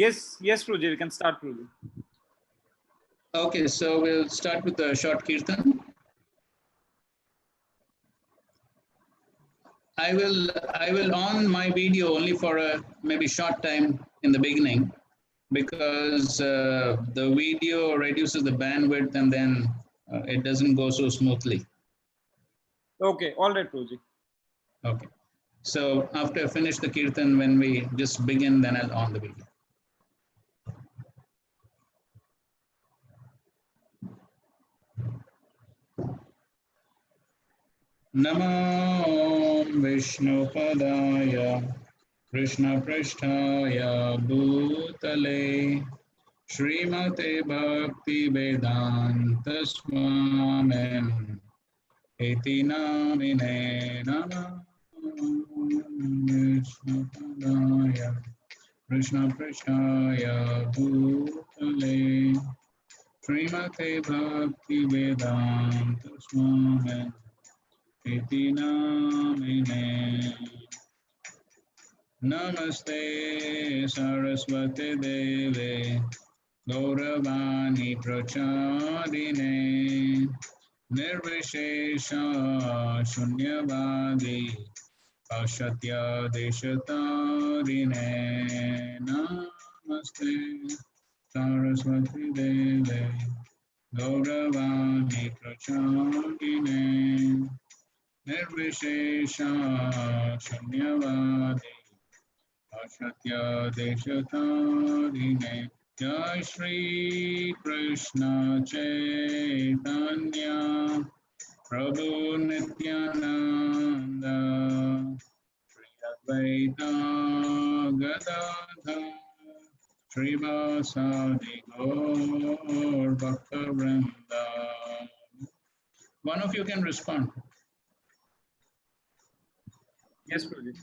Yes, Prabhuji, we can start, Prabhuji. Okay, so we'll start with the short kirtan. I will on my video only for a maybe short time in the beginning, because the video reduces the bandwidth and then it doesn't go so smoothly. Okay, all right, Prabhuji. Okay. So after I finish the kirtan, when we just begin, then I'll on the video. Namo Vishnupadaya Krishna Prishtaya Bhutale Srimate Bhakti Vedanta Swamin Iti Namine Namo Vishnupadaya Krishna Prishtaya Bhutale Srimate Bhakti Vedanta Swamin Iti Namine. Namaste Saraswati Deve Gauravani Prachadine Nirvishesha Shunyavadi Pashatya Deshatarine. Namaste Saraswati Deve Gauravani Prachadine Nirvishesha Shunyavadi Pashatya Deshatarine. Jai Shri Krishna Chaitanya Prabhu Nityananda Shri Advaita Gadadhar Srivasadi Gaur Bhakta-vrinda. One of you can respond. Yes, Prabhuji.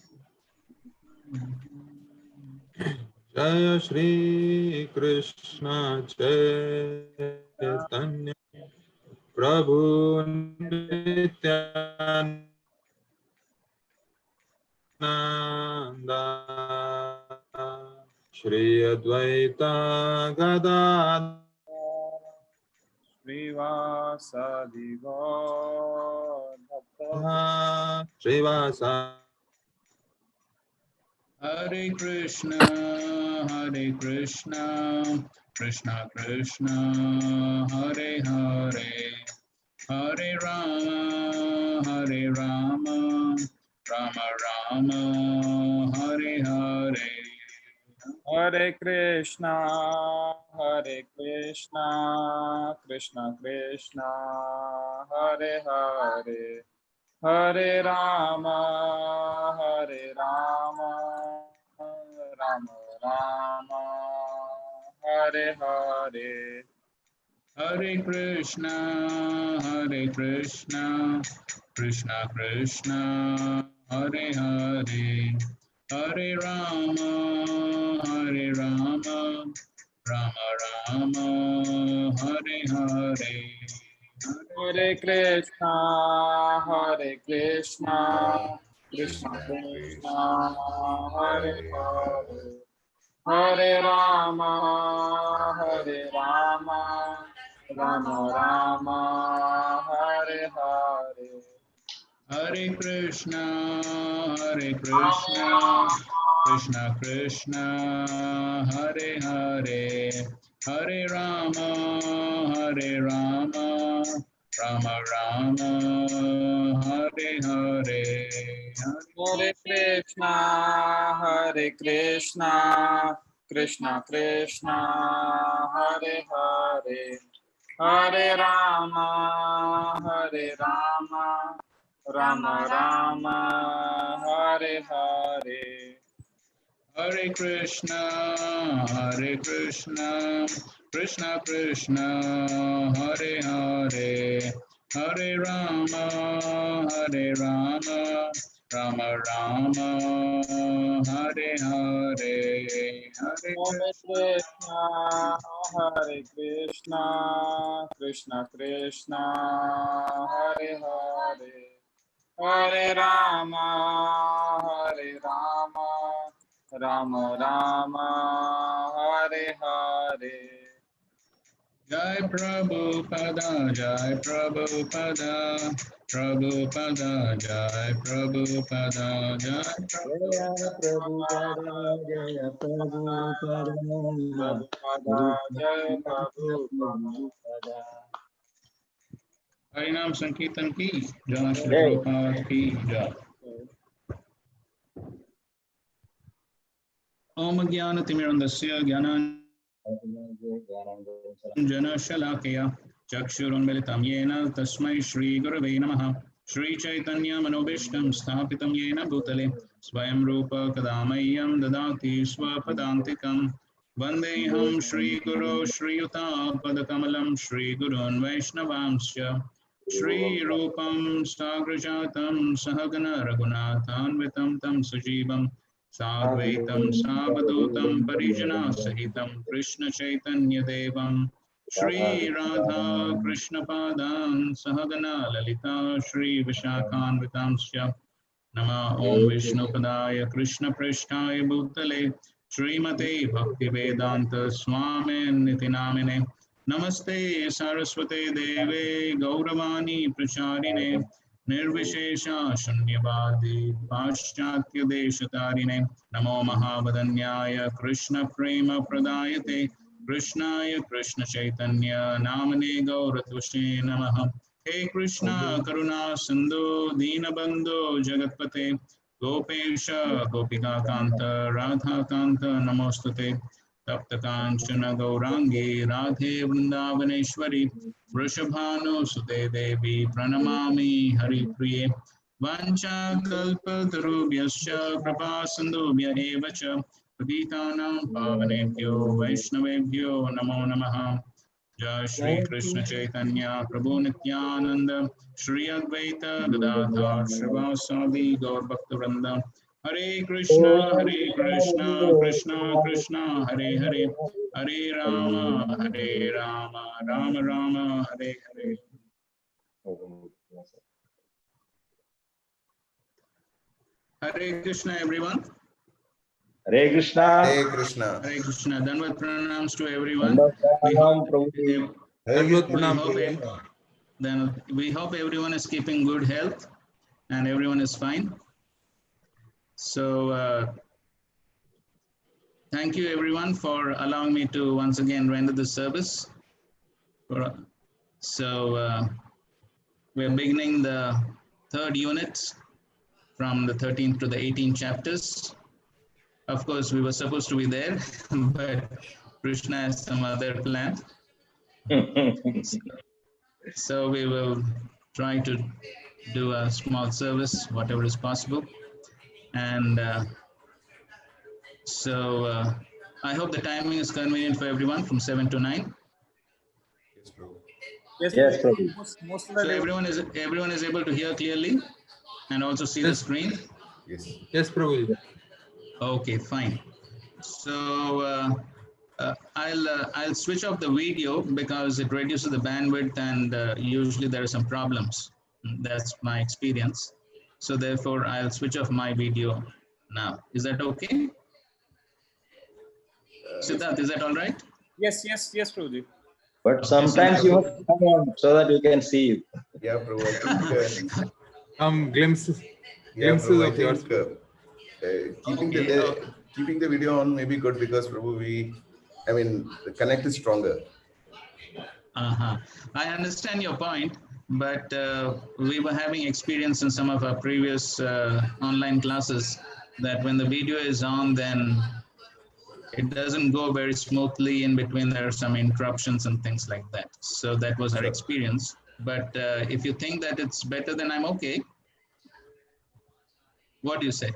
Jaya Shri Krishna Chaitanya Prabhu Nityananda Shri Advaita Gadadhar Srivasadi Gaur Srivasa Hare Krishna, Krishna Krishna, Hare Hare, Hare Rama, Rama Rama, Hare Hare. Hare Krishna, Krishna Krishna, Hare Hare, Hare Rama, Rama Rama, Hare Hare. Hare Krishna, Krishna Krishna, Hare Hare, Hare Rama, Rama Rama, Hare Hare. Hare Krishna, Krishna Krishna, Hare Hare, Hare Rama, Rama Rama, Hare Hare. Hare Krishna, Krishna Krishna, Hare Hare, Hare Rama, Rama Rama, Hare Hare. Hare Krishna, Krishna Krishna, Hare Hare, Hare Rama, Rama Rama, Hare Hare. Hare Krishna, Krishna Krishna, Hare Hare, Hare Rama, Rama Rama, Hare Hare. Hare Krishna, Krishna Krishna, Hare Hare, Hare Rama, Rama Rama, Hare Hare. Jai Prabhupada, Jai Prabhupada, Prabhupada, Jai Prabhupada, Jai Jaya Prabhupada, Jaya Prabhupada, Prabhupada, Jai Prabhupada. Harinam Sankirtan ki, Jai Shri Jai. Prabhupada ki, Jai. Om Jnana Timirandasya Jnana Shalakaya Chakshurunmilitam Yena Tasmai Shri Gurave Namaha Shri Chaitanya Manobishtam Sthapitam Yena Bhutale Swayam Rupa Kadamayam Dadati Swapadantikam Vandeham Shri Guru Shri Yuta Padakamalam Shri Gurun Vaishnavamsya Shri Rupam Sagrajatam Sahagana Raghunathanvitam Tam Sujivam Sadvaitam Savadutam Parijana Sahitam Krishna Chaitanya Devam Shri Radha Krishna Padam Sahagana Lalita Shri Vishakhan Vitamsya Nama Om Vishnu Padaya Krishna Prishtaya Bhutale Srimate Bhakti Vedanta Swami Niti Namine Namaste Saraswate Deve Gauravani Pracharine Nirvishesha Shunyavadi Paschatya Deshatarine Namo Mahavadanyaya Krishna Prema Pradayate Krishnaya Krishna Chaitanya Namane Gauratushe Namaha He Krishna Karuna Sindhu Dinabandhu Jagatpate Gopesha Gopika Kanta Radha Kanta Namostate Tapta Kanchana Gaurangi Radhe Vrindavaneshwari Vrishabhanu Sute Devi Pranamami Hari Priye Vancha Kalpatarubhyascha Kripa Sindhubhya Eva Cha Patitanam Pavanebhyo Vaishnavebhyo Namo Namaha Jai Shri Krishna Chaitanya Prabhu Nityananda Shri Advaita Gadadhar Srivasadi Gaur Bhaktivinoda Hare Krishna Krishna Krishna Hare Hare Hare Rama Rama Rama Hare Hare. Hare Krishna everyone. Hare Krishna. Hare Krishna. Hare Krishna. Dandavat pranams to everyone. We hope everyone is keeping good health and everyone is fine. So thank you everyone for allowing me to once again render the service. So we're beginning the third unit from the 13th to the 18th chapters. Of course, we were supposed to be there, but Krishna has some other plan. So we will try to do a small service, whatever is possible. And I hope the timing is convenient for everyone from 7 to 9. Yes, Prabhu. Yes, Prabhu. Most of the So day. everyone is able to hear clearly and also see the screen. Yes. Yes, Prabhuji. Okay, fine. So I'll switch off the video because it reduces the bandwidth and usually there are some problems. That's my experience. So therefore I'll switch off my video now. Is that okay? Siddharth, is that all right? Yes, Prabhuji. But sometimes you have to come on so that we can see you. Yeah, Prabhu. I think. Glimpses. Yeah, Glimpses Prabhu. I of yours. think keeping the video on may be good because Prabhu, the connect is stronger. I understand your point, but we were having experience in some of our previous online classes that when the video is on, then it doesn't go very smoothly. In between, there are some interruptions and things like that. So that was our Sure. experience. But if you think that it's better, then I'm okay. What do you say?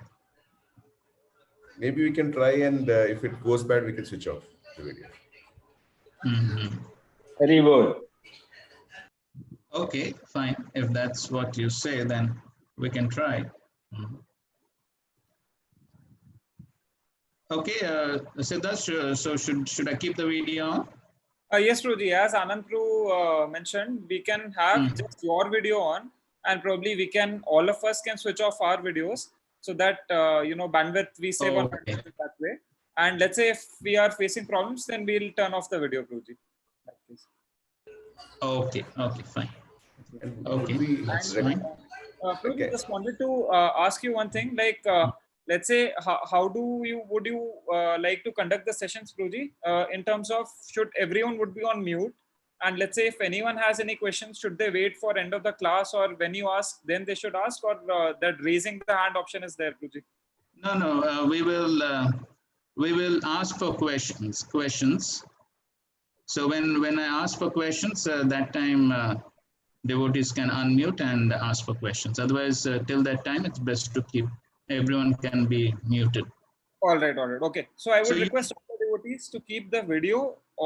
Maybe we can try and if it goes bad, we can switch off the video. Very good. Okay, fine. If that's what you say, then we can try. Okay, Siddharth, so should I keep the video on? Yes, Prabhuji. As Anantru mentioned, we can have just your video on, and probably all of us can switch off our videos so that bandwidth we save on Okay. bandwidth that way. And let's say if we are facing problems, then we'll turn off the video, Prabhuji. Okay, okay, fine. And Okay, would we that's rec- fine. Prabhuji, Okay. just wanted to ask you one thing. Like, let's say, how would you like to conduct the sessions, Prabhuji? In terms of, should everyone would be on mute? And let's say if anyone has any questions, should they wait for end of the class, or when you ask, then they should ask, or that raising the hand option is there, Prabhuji? No, we will ask for questions. So when I ask for questions, that time devotees can unmute and ask for questions. Otherwise, till that time, it's best to keep everyone can be muted. All right. Okay. So I would So you- request all the devotees to keep the video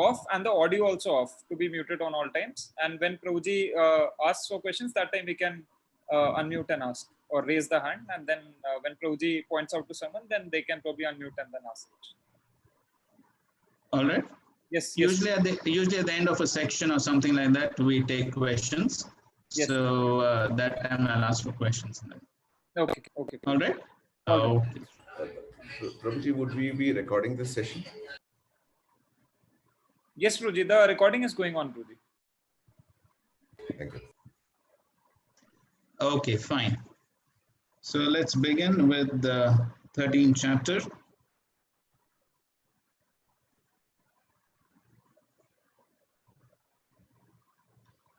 off and the audio also off, to be muted on all times. And when Prabhuji asks for questions, that time we can unmute and ask, or raise the hand. And then when Prabhuji points out to someone, then they can probably unmute and then ask. All right. Yes. Usually at the end of a section or something like that, we take questions. Yes. So that time I'll ask for questions. Okay. All right. All right. Okay. Prabhuji, would we be recording this session? Yes, Prabhuji. The recording is going on, Prabhuji. Thank you. Okay, fine. So let's begin with the 13th chapter.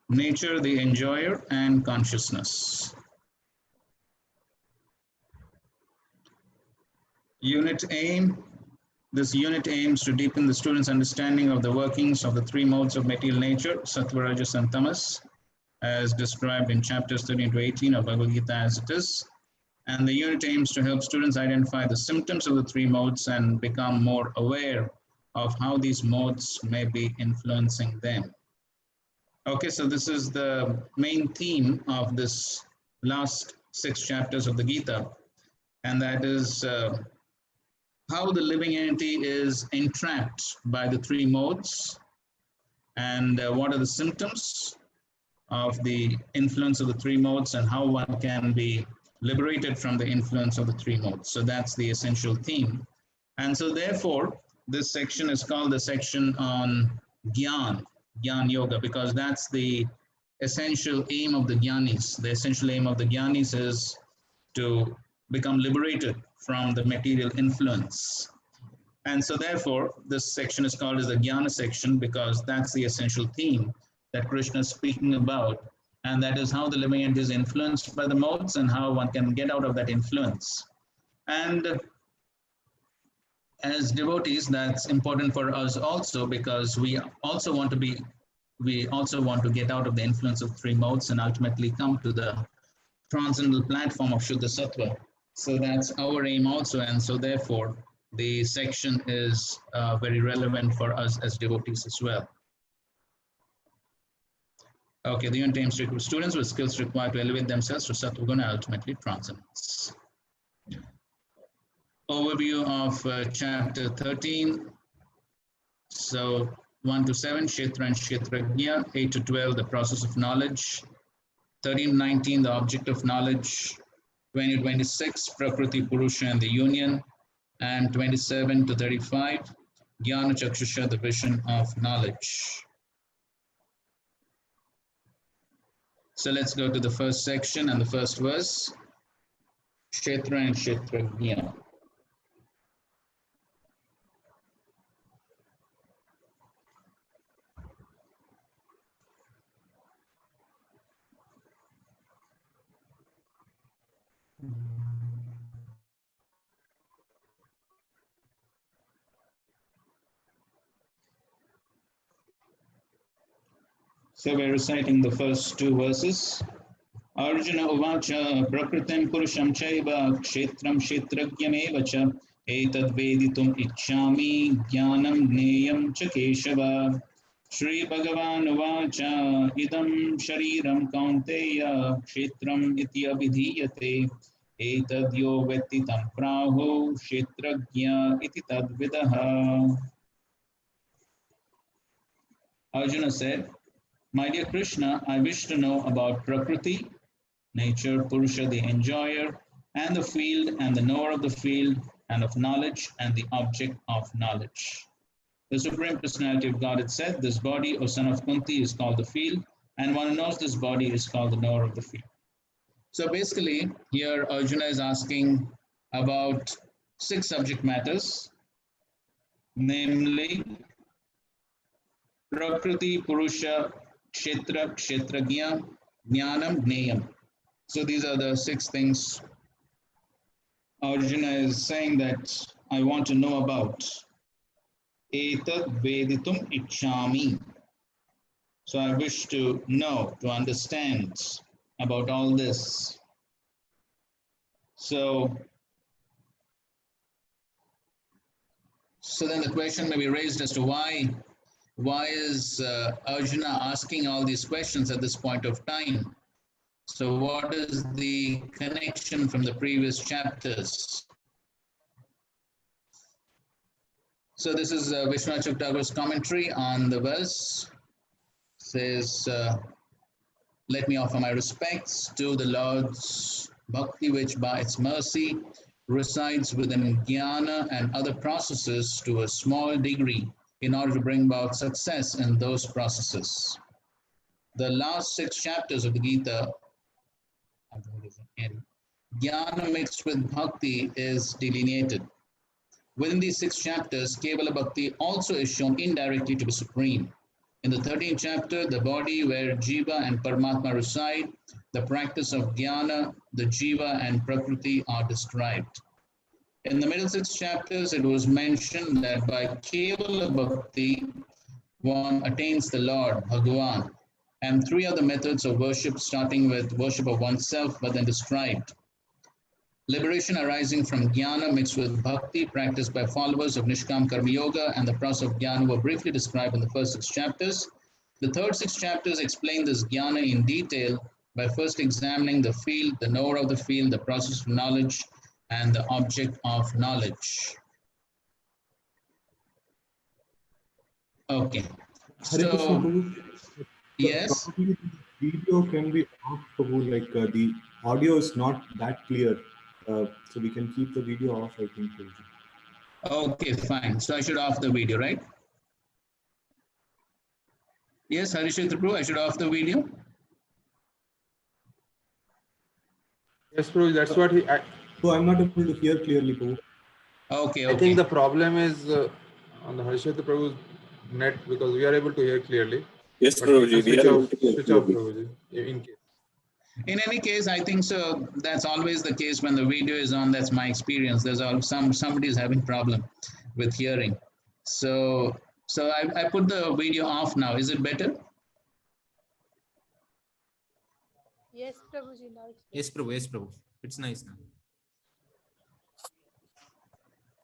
Nature, the enjoyer, and consciousness. Unit aim. This unit aims to deepen the student's understanding of the workings of the three modes of material nature, Sattva, Rajas, and Tamas, as described in chapters 13 to 18 of Bhagavad Gita as it is. And the unit aims to help students identify the symptoms of the three modes and become more aware of how these modes may be influencing them. Okay, so this is the main theme of this last 6 chapters of the Gita, and that is how the living entity is entrapped by the three modes, and what are the symptoms of the influence of the three modes, and how one can be liberated from the influence of the three modes. So that's the essential theme. And so therefore, this section is called the section on Gyan Yoga, because that's the essential aim of the Jnanis. The essential aim of the Jnanis is to become liberated from the material influence. And so therefore, this section is called as the Jnana section, because that's the essential theme that Krishna is speaking about. And that is how the living entity is influenced by the modes and how one can get out of that influence. And as devotees, that's important for us also, because we also want to get out of the influence of three modes and ultimately come to the transcendental platform of Shuddha Sattva. So that's our aim also. And so therefore, the section is very relevant for us as devotees as well. Okay, the unit aims to recruit students with skills required to elevate themselves to Sattva Guna, ultimately transcendence. Overview of chapter 13. So 1 to 7, Kshetra and Kshetrajna. 8 to 12, the process of knowledge. 13 to 19, the object of knowledge. 20 to 26, Prakriti, Purusha, and the union. And 27 to 35, Jnana Chakshusha, the vision of knowledge. So let's go to the first section and the first verse. Kshetra and Kshetrajna. So we're reciting the first 2 verses. Arjuna uvacha prakritim purusham chaiva kshetram kshetrajnameva cha etad veditum ichchami jnanam gneyam cha keshava. Shri Bhagavan uvacha idam shariram kaunteya kshetram iti abhidhiyate etad yo vetti tam prahu kshetrajna iti tadvidaha. Arjuna said, "My dear Krishna, I wish to know about Prakriti, nature, Purusha, the enjoyer, and the field and the knower of the field, and of knowledge and the object of knowledge. The Supreme Personality of Godhead said, this body, O son of Kunti, is called the field, and one who knows this body is called the knower of the field. So basically, here Arjuna is asking about 6 subject matters, namely Prakriti, Purusha, Kshetra, Kshetragya, Jnanam, Gneyam. So these are the 6 things Arjuna is saying that I want to know about. Etad Veditum Ichchami. So I wish to know, to understand about all this. So then the question may be raised as to why is Arjuna asking all these questions at this point of time? So what is the connection from the previous chapters? So this is Vishwanath Thakur's commentary on the verse. Says, let me offer my respects to the Lord's Bhakti, which by its mercy resides within jnana and other processes to a small degree in order to bring about success in those processes. The last 6 chapters of the Gita, jnana mixed with bhakti, is delineated. Within these 6 chapters, Kevala Bhakti also is shown indirectly to be supreme. In the 13th chapter, the body where Jiva and Paramatma reside, the practice of jnana, the Jiva and Prakriti are described. In the middle 6 chapters, it was mentioned that by Kevala Bhakti, one attains the Lord, Bhagavan, and 3 other methods of worship, starting with worship of oneself, but then described. Liberation arising from jnana mixed with bhakti, practiced by followers of Nishkam Karma Yoga, and the process of jnana were briefly described in the first 6 chapters. The third 6 chapters explain this jnana in detail by first examining the field, the knower of the field, the process of knowledge, and the object of knowledge. Okay. Hare Krishna, So, Prabhu. yes. Probably the video can be off, Prabhu. Like the audio is not that clear. So we can keep the video off, I think, Prabhuji. Okay, fine. So I should off the video, right? Yes, Harishitra Prabhu, I should off the video. Yes, Prabhu, that's what he. So I'm not able to hear clearly, Prabhu. Okay, I think the problem is on the Harishitra Prabhu's net, because we are able to hear clearly. Yes, But we can Prabhuji, we are able to hear switch off, clearly. Prabhuji, in case. In any case, I think so. That's always the case when the video is on. That's my experience. There's somebody is having problem with hearing. So I put the video off now. Is it better? Yes, Prabhuji. Now it's Yes, Prabhu. Yes, Prabhu. It's nice now.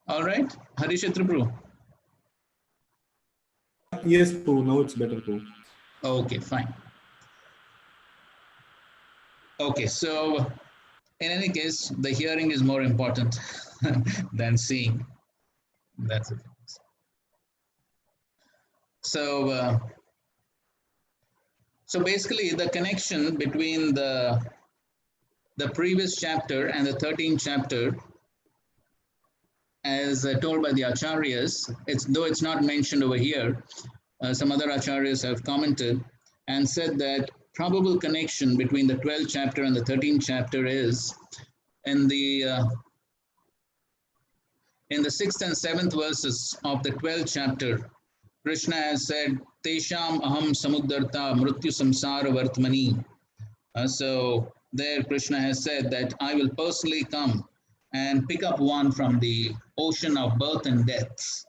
All right, Harishitra Prabhu. Yes, Prabhu. Now it's better, Prabhu. Okay, fine. Okay, so in any case, the hearing is more important than seeing. That's it. So basically, the connection between the previous chapter and the 13th chapter, as told by the acharyas, though it's not mentioned over here, some other acharyas have commented and said that probable connection between the 12th chapter and the 13th chapter is in the 6th and 7th verses of the 12th chapter. Krishna has said, Tesham aham samuddarta mrityu samsara vartmani. So there Krishna has said that I will personally come and pick up one from the ocean of birth and death.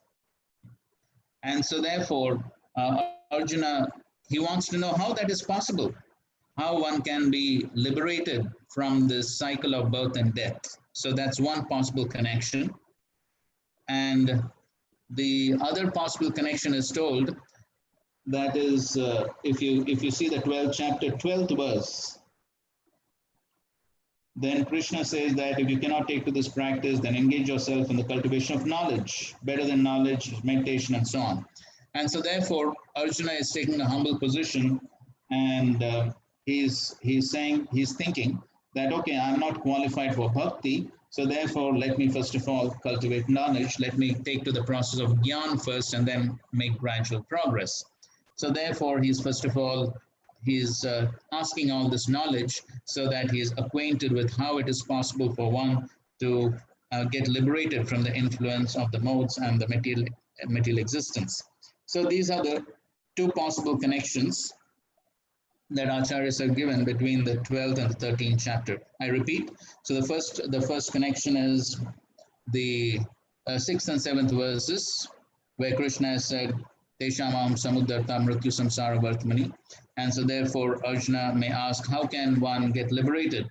And so therefore, Arjuna, he wants to know how that is possible, how one can be liberated from this cycle of birth and death. So that's one possible connection. And the other possible connection is told, that is, if you see the 12th chapter, 12th verse, then Krishna says that if you cannot take to this practice, then engage yourself in the cultivation of knowledge. Better than knowledge, meditation, and so on. And so therefore, Arjuna is taking a humble position, and he's thinking that, okay, I'm not qualified for bhakti, So therefore, let me first of all cultivate knowledge. Let me take to the process of Gyan first and then make gradual progress. So therefore, he's first of all, he's asking all this knowledge so that he is acquainted with how it is possible for one to get liberated from the influence of the modes and the material existence. So these are the two possible connections that acharyas are given between the 12th and the 13th chapter. I repeat, so the first connection is the 6th and 7th verses, where Krishna has said, Teshamam samuddarta mrityu samsara vartmani. And so therefore Arjuna may ask, how can one get liberated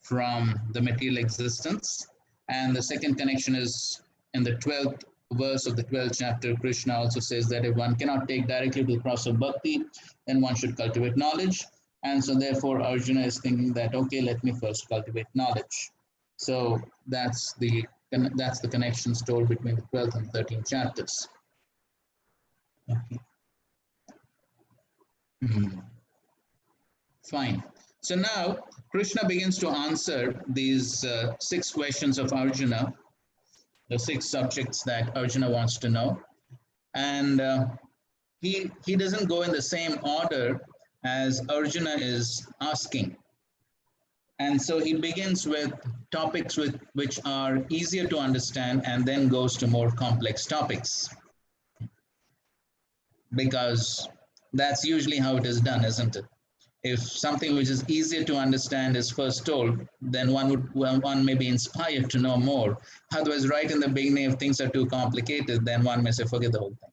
from the material existence? And the second connection is in the 12th verse of the 12th chapter. Krishna also says that if one cannot take directly to the process of bhakti, then one should cultivate knowledge. And so therefore Arjuna is thinking that, okay, let me first cultivate knowledge. So that's the connection stored between the 12th and 13th chapters. Okay. Fine. So now Krishna begins to answer these 6 questions of Arjuna, the 6 subjects that Arjuna wants to know. And he doesn't go in the same order as Arjuna is asking. And so he begins with topics which are easier to understand and then goes to more complex topics. Because that's usually how it is done, isn't it? If something which is easier to understand is first told, then one may be inspired to know more. Otherwise, right in the beginning, if things are too complicated, then one may say, forget the whole thing.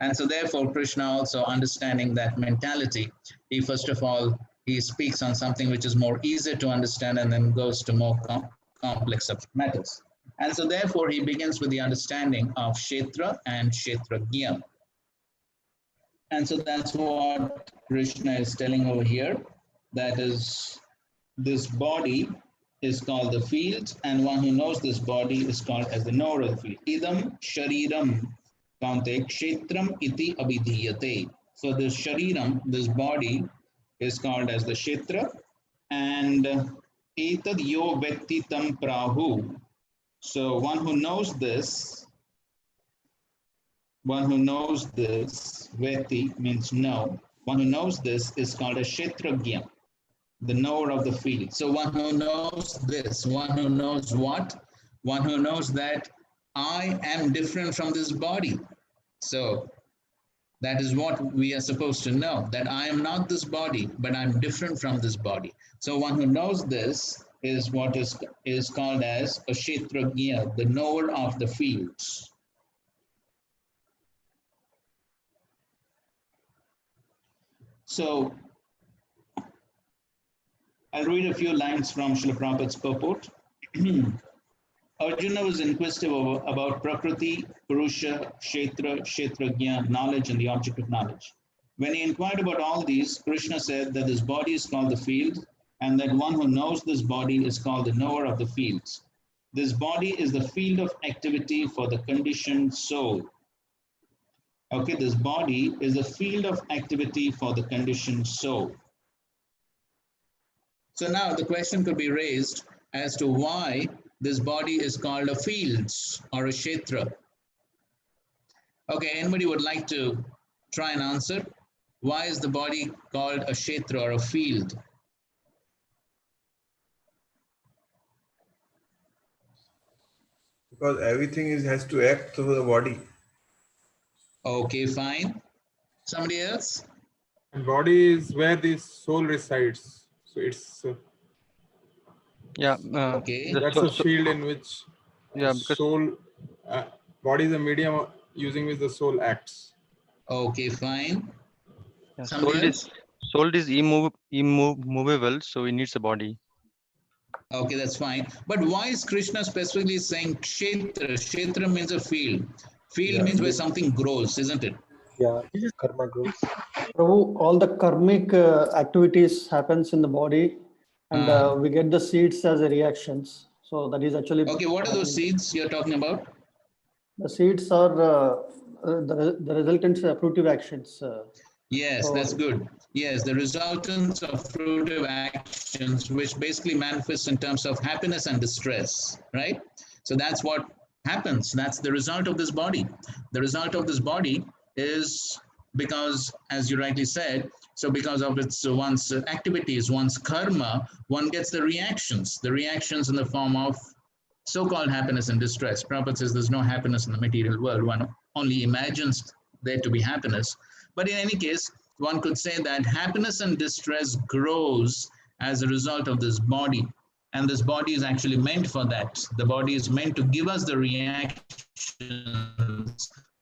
And so therefore, Krishna also understanding that mentality, he first of all, he speaks on something which is more easier to understand and then goes to more complex subject matters. And so therefore, he begins with the understanding of Kshetra and Kshetragya. And so that's what Krishna is telling over here. That is, this body is called the field, and one who knows this body is called as the knower of the field. Idam shariram kante kshetram iti abhidhiyate. So this shariram, this body, is called as the kshetra, and etad yo vetti tam prahu. So one who knows this, veti means know. One who knows this is called a kshetragya, the knower of the field. So one who knows this, one who knows what? One who knows that I am different from this body. So that is what we are supposed to know, that I am not this body, but I'm different from this body. So one who knows this is what is called as a kshetragya, the knower of the fields. So I'll read a few lines from Srila Prabhupada's purport. Arjuna was inquisitive about Prakriti, Purusha, Kshetra, Kshetragya, knowledge, and the object of knowledge. When he inquired about all these, Krishna said that this body is called the field, and that one who knows this body is called the knower of the fields. This body is the field of activity for the conditioned soul. Okay, this body is the field of activity for the conditioned soul. So now the question could be raised as to why this body is called a fields or a kshetra. Okay, anybody would like to try and answer? Why is the body called a kshetra or a field? Because everything has to act through the body. Okay, fine. Somebody else? And body is where the soul resides. So it's Okay. that's a field in which because soul, body is a medium using which the soul acts. Okay, fine. soul is immovable, so it needs a body. Okay, that's fine. But why is Krishna specifically saying kshetra? Kshetra means a field. Field means where something grows, isn't it? Yeah, karma grows. Prabhu, all the karmic activities happens in the body, and we get the seeds as a reactions. So that is actually okay. What are those seeds you're talking about? The seeds are the resultants of fruitive actions. Yes, that's good. Yes, the resultants of fruitive actions, which basically manifests in terms of happiness and distress, right? So that's what happens. That's the result of this body. The result of this body is because, as you rightly said, so because of its one's activities, one's karma, one gets the reactions in the form of so-called happiness and distress. Prabhupada says there's no happiness in the material world. One only imagines there to be happiness. But in any case, one could say that happiness and distress grows as a result of this body. And this body is actually meant for that. The body is meant to give us the reactions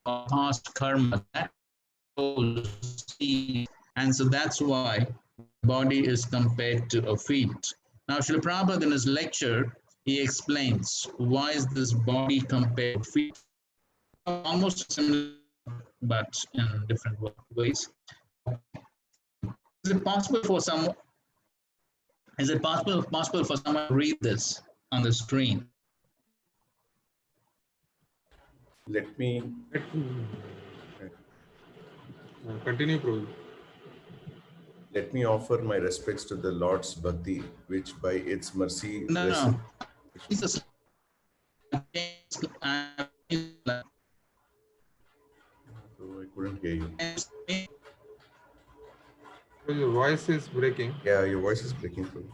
of past karma. That goes, and so that's why body is compared to a field. Now, Srila Prabhupada in his lecture, he explains why is this body compared to field. Almost similar, but in different ways. Is it possible for someone to read this on the screen? Let me Continue, Prabhuji. let me offer my respects to the Lord's Bhakti, which by its mercy No. So I couldn't hear you. Your voice is breaking. Yeah, your voice is breaking through.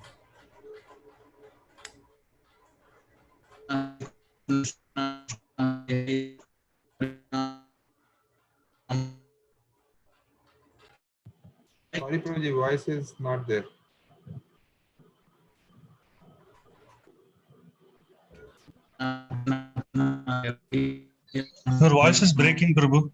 Sorry, Prabhuji, voice is not there. Your voice is breaking, Prabhu.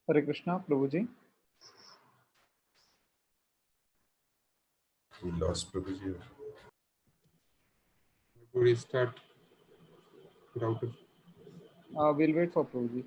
Hare Krishna, Prabhuji. We lost Prabhuji. To restart router. We'll wait for Prabhuji.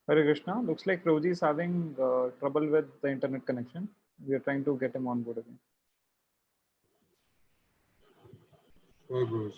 Hare Krishna. Looks like Prabhuji is having trouble with the internet connection. We are trying to get him on board again. Sure, Prabhuji.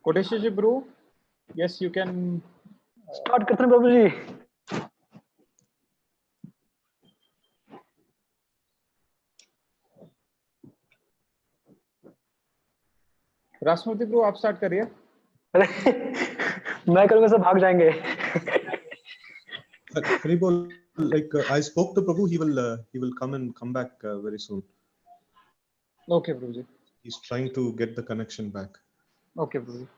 Kodeshji bro, yes, you can. Start करते हैं प्रभु जी. रासमूर्ति bro, आप start करिए. मैं करूँगा सब भाग जाएंगे. Haribol, like I spoke to Prabhu, he will come back very soon. Okay, Prabhuji. He's trying to get the connection back. Okay, Prabhuji.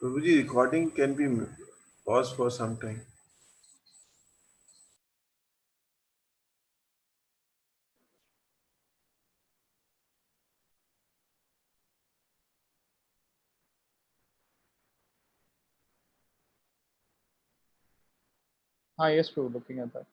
Prabhuji, recording can be paused for some time. Yes, Prabhu, looking at that.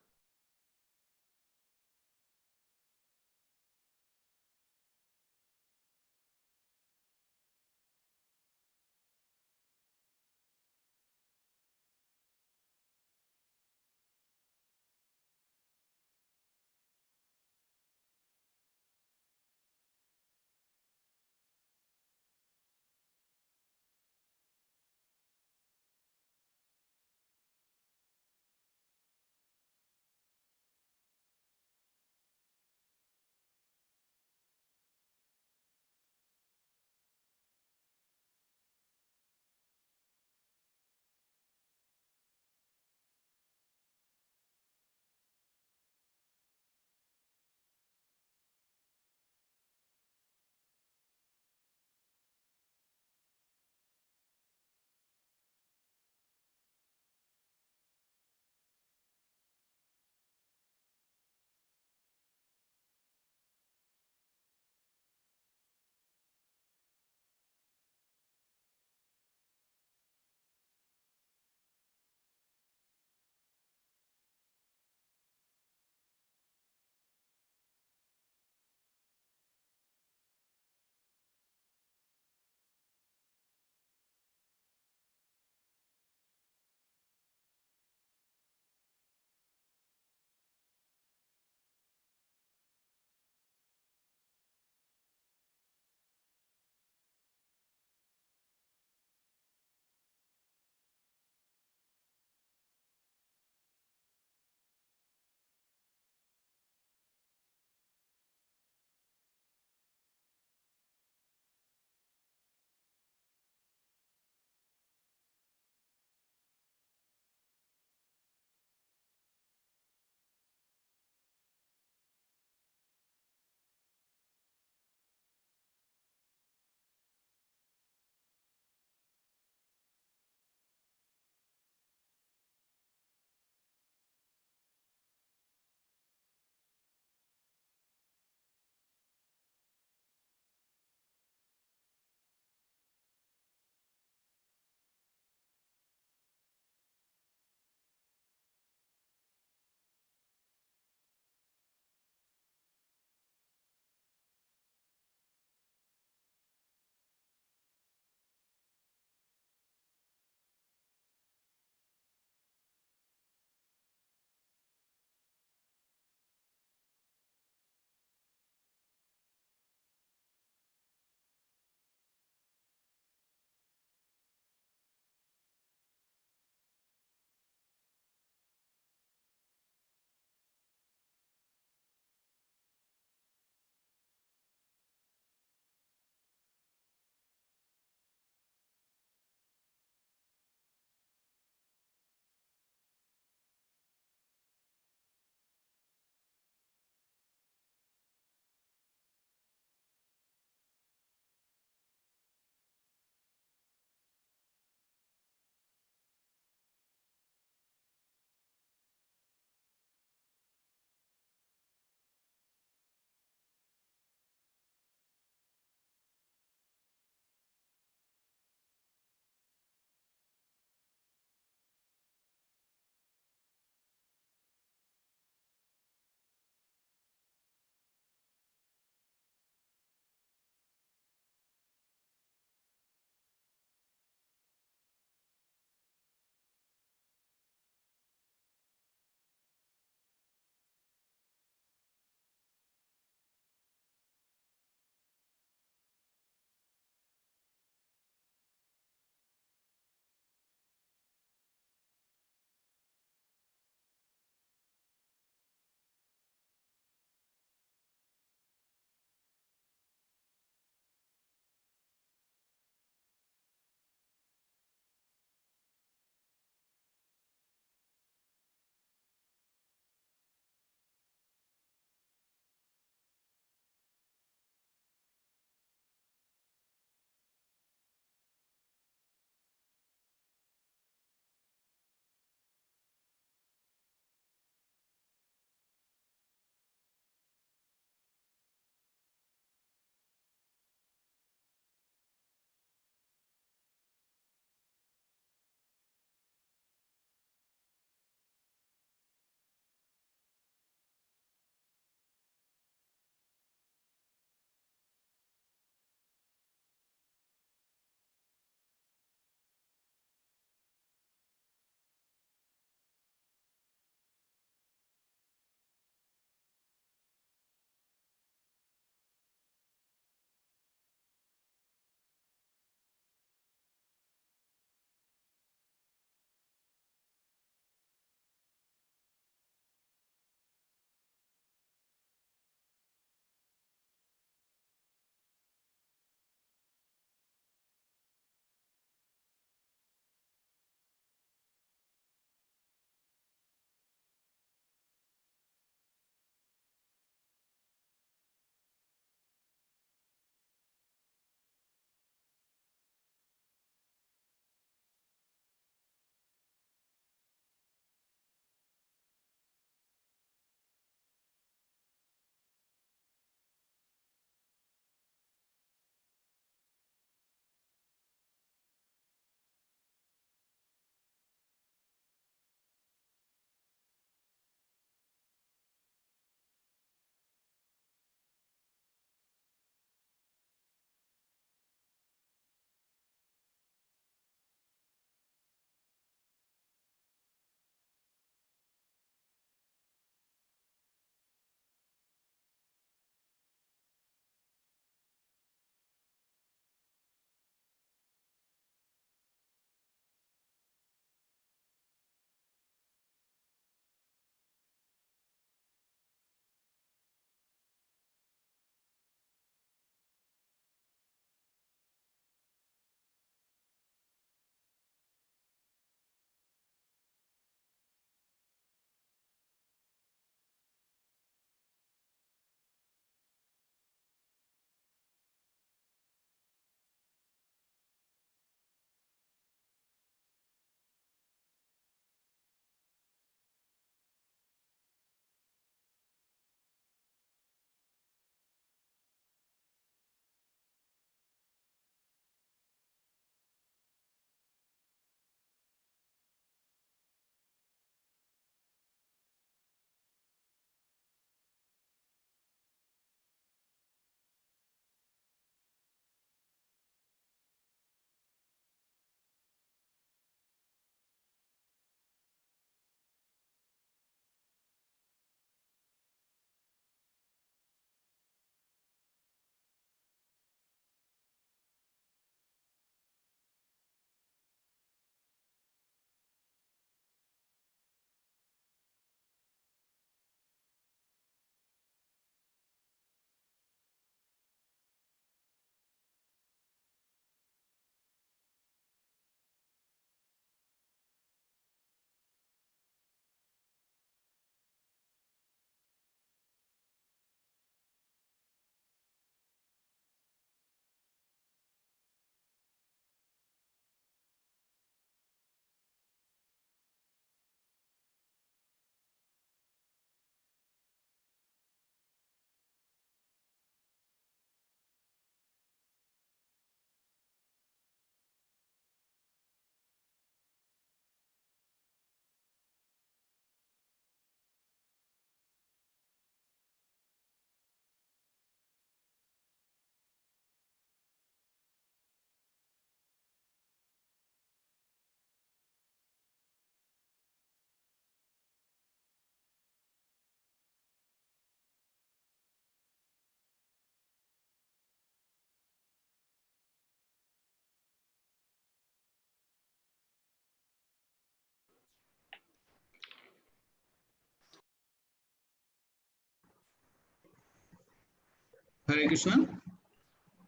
Hare Krishna.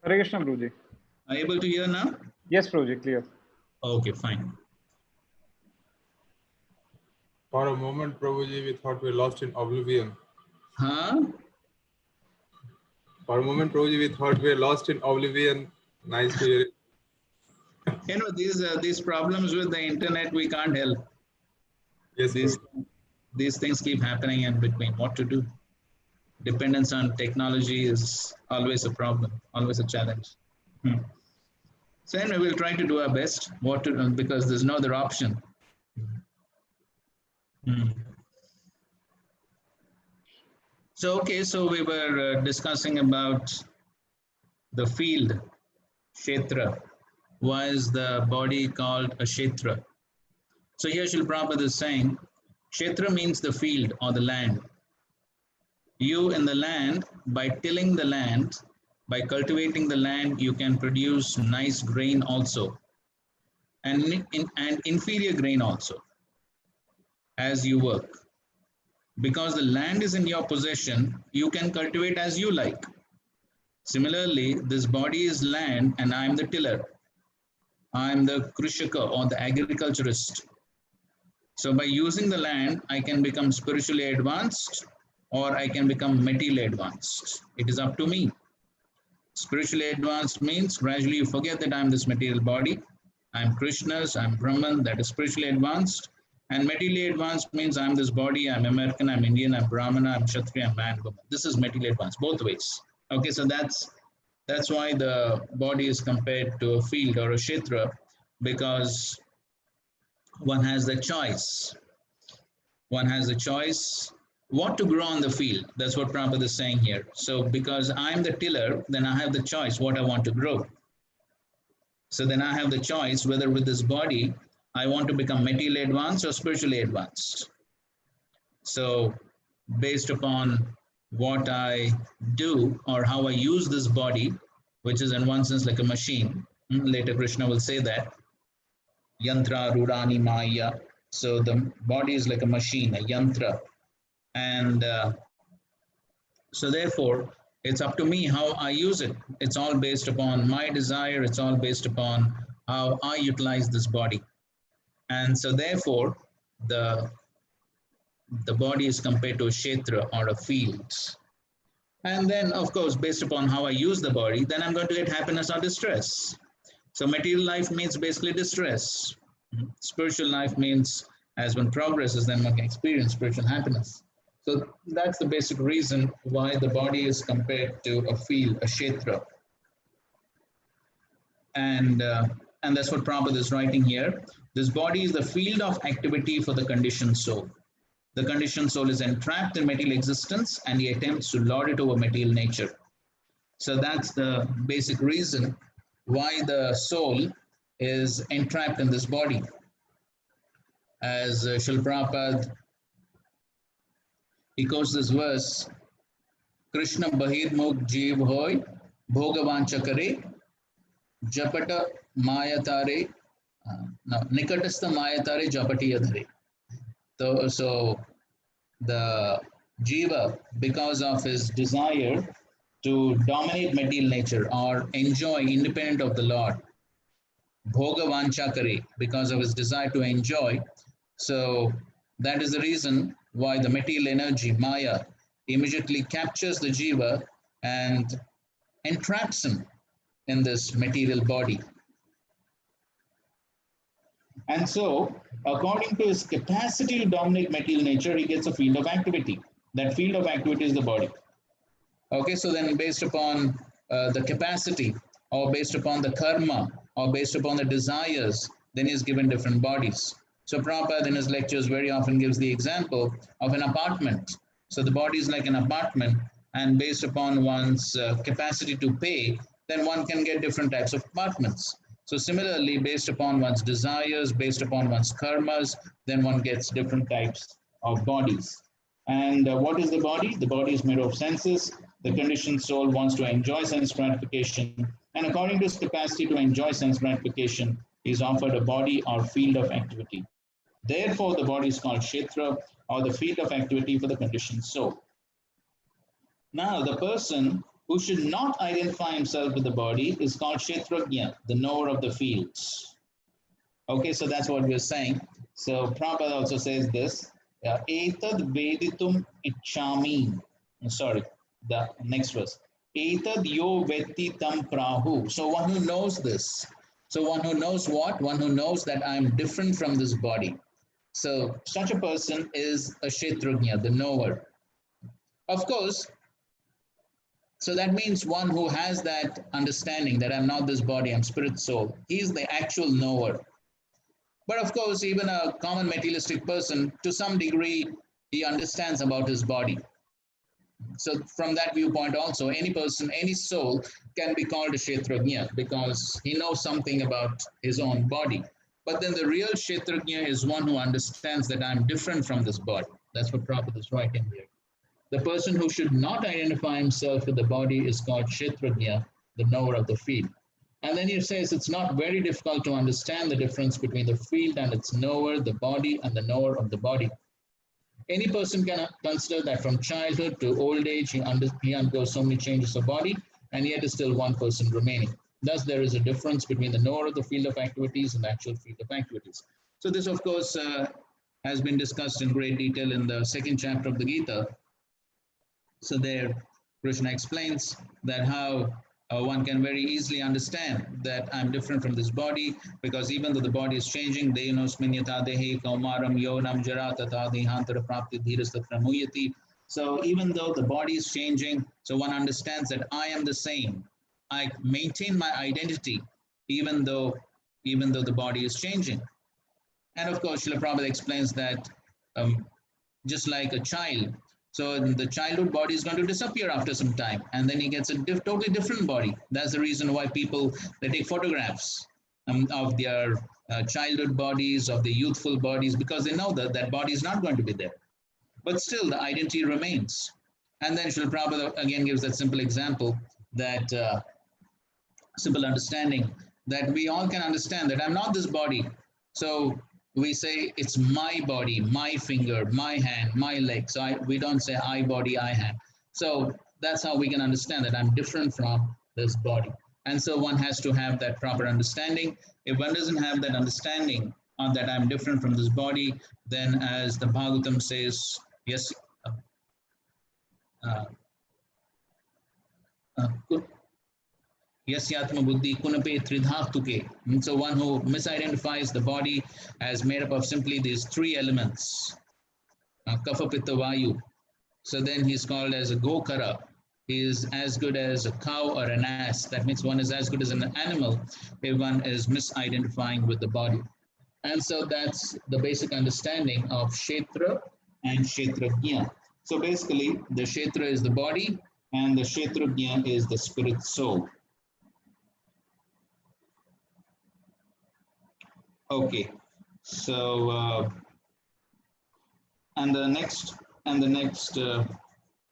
Hare Krishna, Prabhuji. Are you able to hear now? Yes, Prabhuji, clear. Okay, fine. For a moment, Prabhuji, we thought we lost in oblivion. Huh? For a moment, Prabhuji, we thought we were lost in oblivion. Nice to hear it. You know, these problems with the internet, we can't help. Yes, These things keep happening in between. What to do? Dependence on technology is always a problem, always a challenge. So anyway, we'll try to do our best. What to, because there's no other option. So okay, so we were discussing about the field, kshetra. Why is the body called a kshetra? So here Srila Prabhupada is saying, kshetra means the field or the land. You in the land, by tilling the land, by cultivating the land, you can produce nice grain also, and inferior grain also, as you work. Because the land is in your possession, you can cultivate as you like. Similarly, this body is land and I am the tiller. I am the krishaka or the agriculturist. So by using the land, I can become spiritually advanced or I can become materially advanced. It is up to me. Spiritually advanced means gradually you forget that I'm this material body. I'm Krishna's, I'm Brahman, that is spiritually advanced. And materially advanced means I'm this body, I'm American, I'm Indian, I'm Brahmana, I'm Shastri, I'm man, woman. This is materially advanced, both ways. Okay, so that's why the body is compared to a field or a kshetra, because one has the choice. One has the choice what to grow on the field. That's what Prabhupada is saying here. So because I'm the tiller, then I have the choice what I want to grow. So then I have the choice whether with this body, I want to become materially advanced or spiritually advanced. So based upon what I do or how I use this body, which is in one sense like a machine. Later Krishna will say that. Yantra Rudani Maya. So the body is like a machine, a yantra. And so therefore, it's up to me how I use it. It's all based upon my desire. It's all based upon how I utilize this body. And so therefore, the body is compared to a kshetra or a field. And then, of course, based upon how I use the body, then I'm going to get happiness or distress. So material life means basically distress. Spiritual life means as one progresses, then one can experience spiritual happiness. So that's the basic reason why the body is compared to a field, a kshetra. And that's what Prabhupada is writing here. This body is the field of activity for the conditioned soul. The conditioned soul is entrapped in material existence and he attempts to lord it over material nature. So that's the basic reason why the soul is entrapped in this body. As Srila Prabhupada, he quotes this verse, Krishna bahirmukh jeev hoy, bhogavancha kare, japata mayatare, nikatastha mayatare japati adhare. So the jiva, because of his desire to dominate material nature or enjoy independent of the Lord, bhoga vancha kare, because of his desire to enjoy. So that is the reason why the material energy, Maya, immediately captures the jiva and entraps him in this material body. And so, according to his capacity to dominate material nature, he gets a field of activity. That field of activity is the body. Okay, so then based upon the capacity, or based upon the karma, or based upon the desires, then he's given different bodies. So Prabhupada in his lectures very often gives the example of an apartment. So the body is like an apartment, and based upon one's capacity to pay, then one can get different types of apartments. So similarly, based upon one's desires, based upon one's karmas, then one gets different types of bodies. And what is the body? The body is made of senses. The conditioned soul wants to enjoy sense gratification. And according to his capacity to enjoy sense gratification, he is offered a body or field of activity. Therefore, the body is called kshetra, or the field of activity for the conditioned soul. Now, the person who should not identify himself with the body is called Kshetrajna, the knower of the fields. Okay, so that's what we're saying. So Prabhupada also says this, Etad Veditum Ichchami. Sorry, the next verse. Etad yo veti tam prahu. So one who knows this. So one who knows what? One who knows that I'm different from this body. So such a person is a Kshetrajna, the knower. Of course, so that means one who has that understanding that I'm not this body, I'm spirit soul. He's the actual knower. But of course, even a common materialistic person, to some degree, he understands about his body. So from that viewpoint also, any person, any soul can be called a Kshetrajna because he knows something about his own body. But then the real Kshetrajna is one who understands that I'm different from this body. That's what Prabhupada is writing here. The person who should not identify himself with the body is called Kshetrajna, the knower of the field. And then he says it's not very difficult to understand the difference between the field and its knower, the body and the knower of the body. Any person can consider that from childhood to old age, he undergoes so many changes of body, and yet is still one person remaining. Thus, there is a difference between the knower of the field of activities and the actual field of activities. So this, of course, has been discussed in great detail in the second chapter of the Gita. So there, Krishna explains that how one can very easily understand that I'm different from this body, because even though the body is changing, so even though the body is changing, so one understands that I am the same. I maintain my identity, even though the body is changing. And of course, Srila Prabhupada explains that just like a child, so the childhood body is going to disappear after some time, and then he gets a totally different body. That's the reason why people, they take photographs of their childhood bodies, of the youthful bodies, because they know that that body is not going to be there. But still, the identity remains. And then Srila Prabhupada again gives that simple example, that simple understanding, that we all can understand that I'm not this body. So we say it's my body, my finger, my hand, my leg. So we don't say I body, I hand. So that's how we can understand that I'm different from this body. And so one has to have that proper understanding. If one doesn't have that understanding that I'm different from this body, then as the Bhagavatam says, yes, Yasyatma buddhi kunape tridhatuke. So one who misidentifies the body as made up of simply these three elements, kapha pitta vayu. So then he's called as a gokara. He is as good as a cow or an ass. That means one is as good as an animal if one is misidentifying with the body. And so that's the basic understanding of Kshetra and Kshetrajna. So basically, the Kshetra is the body and the Kshetrajna is the spirit soul. Okay, so and the next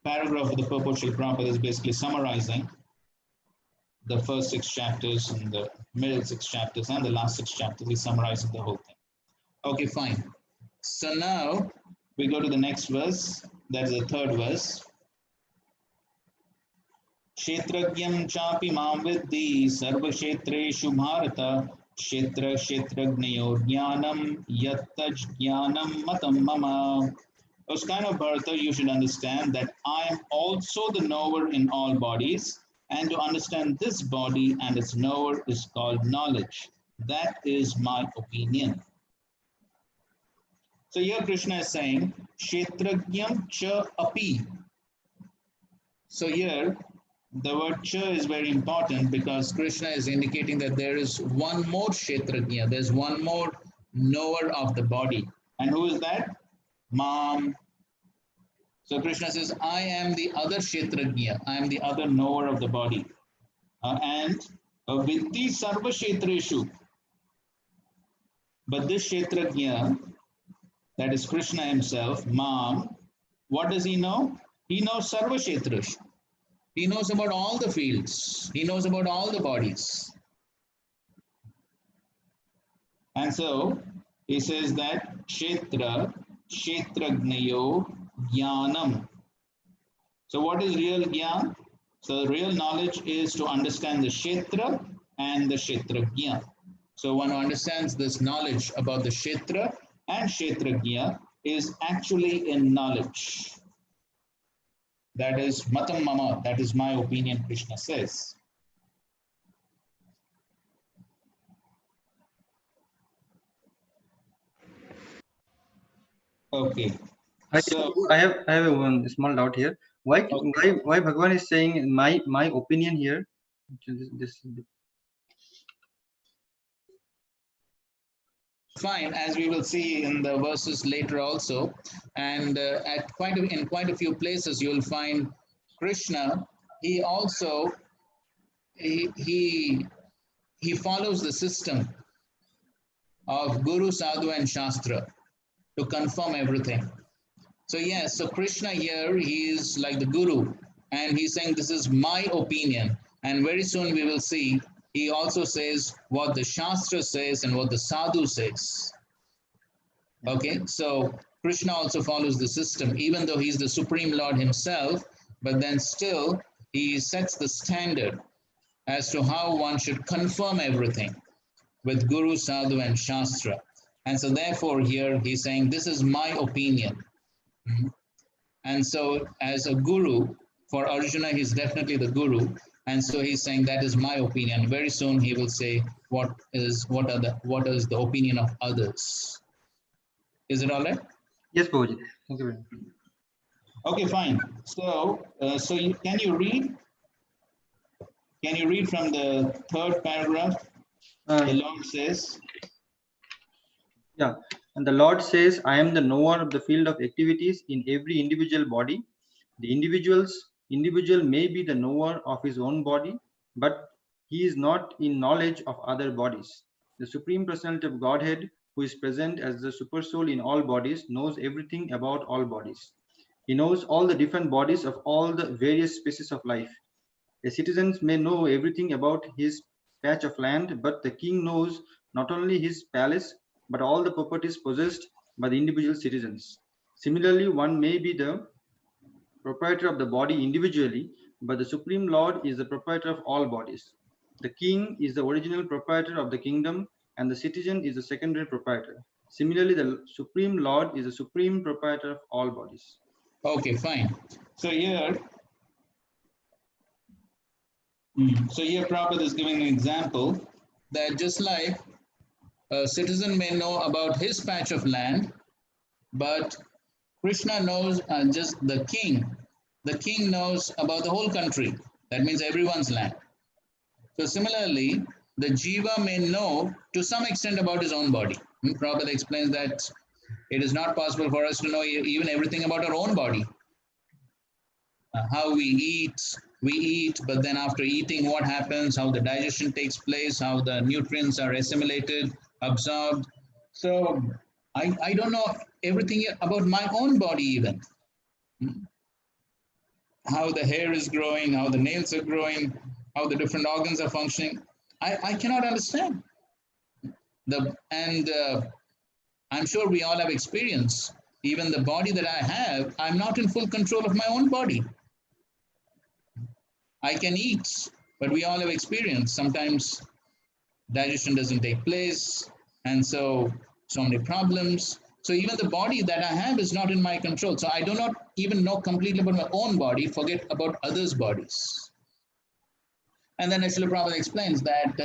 paragraph of the purport Srila Prabhupada is basically summarizing the first 6 chapters and the middle 6 chapters and the last 6 chapters. He's summarizing the whole thing. Okay, fine. So now we go to the next verse. That is the 3rd verse. Kshetrajnam chapi mam viddhi sarva kshetreshu bharata kshetra kshetrajnayo jnanam yattaj jnanam matam mama. As kind of Bharata, you should understand that I am also the knower in all bodies, and to understand this body and its knower is called knowledge. That is my opinion. So here Krishna is saying, Kshetrajnam cha api. So here, the word cha is very important because Krishna is indicating that there is one more Kshetrajna, there's one more knower of the body. And who is that? Mam. So Krishna says, I am the other Kshetrajna, I am the other knower of the body. And Viddhi Sarva Kshetreshu. But this Kshetrajna, that is Krishna himself, Mam, what does he know? He knows Sarva Kshetreshu. He knows about all the fields. He knows about all the bodies. And so he says that Kshetra, Kshetrajnayo, Jnanam. So what is real Jnana? So the real knowledge is to understand the Kshetra and the Kshetrajna. So one who understands this knowledge about the Kshetra and Kshetrajna is actually in knowledge. That is Matam Mama, that is my opinion, Krishna says. Okay. So I have one small doubt here. Why Bhagavan is saying my opinion here? Fine, as we will see in the verses later also, and in quite a few places you will find Krishna. He also he follows the system of Guru, Sadhu, and Shastra to confirm everything. So yes, so Krishna here, he is like the Guru, and he's saying this is my opinion. And very soon we will see, he also says what the Shastra says and what the Sadhu says. Okay, so Krishna also follows the system, even though he's the Supreme Lord himself, but then still he sets the standard as to how one should confirm everything with Guru, Sadhu, and Shastra. And so therefore here he's saying, this is my opinion. And so as a Guru, for Arjuna, he's definitely the Guru. And so he's saying, that is my opinion. Very soon he will say, what is the opinion of others? Is it all right? Yes, Prabhuji. Thank you very much. Okay, fine. So, can you read? Can you read from the third paragraph? The Lord says. Yeah, and the Lord says, I am the knower of the field of activities in every individual body. The individual may be the knower of his own body, but he is not in knowledge of other bodies. The Supreme Personality of Godhead, who is present as the Supersoul in all bodies, knows everything about all bodies. He knows all the different bodies of all the various species of life. A citizen may know everything about his patch of land, but the king knows not only his palace, but all the properties possessed by the individual citizens. Similarly, one may be the proprietor of the body individually, but the Supreme Lord is the proprietor of all bodies. The king is the original proprietor of the kingdom, and the citizen is the secondary proprietor. Similarly, the Supreme Lord is the supreme proprietor of all bodies. Okay, fine. So here, Prabhupada is giving an example that just like a citizen may know about his patch of land, but Krishna knows just the king. The king knows about the whole country. That means everyone's land. So similarly, the jiva may know to some extent about his own body. Prabhupada explains that it is not possible for us to know even everything about our own body. How we eat, but then after eating, what happens, how the digestion takes place, how the nutrients are assimilated, absorbed. So I don't know everything about my own body even. How the hair is growing, how the nails are growing, how the different organs are functioning. I cannot understand. I'm sure we all have experience. Even the body that I have, I'm not in full control of my own body. I can eat, but we all have experience. Sometimes digestion doesn't take place, and so many problems. So even the body that I have is not in my control. So I do not even know completely about my own body, forget about others' bodies. And then Srila Prabhupada explains that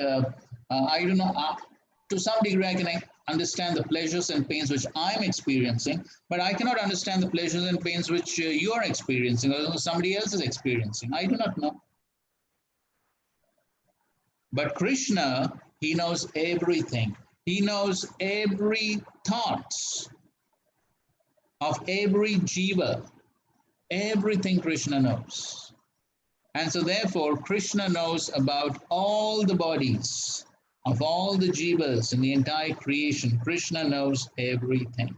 I do not, to some degree, I can understand the pleasures and pains which I'm experiencing, but I cannot understand the pleasures and pains which you are experiencing or somebody else is experiencing. I do not know. But Krishna, he knows everything. He knows every thought of every jiva. Everything Krishna knows. And so therefore, Krishna knows about all the bodies of all the jivas in the entire creation. Krishna knows everything.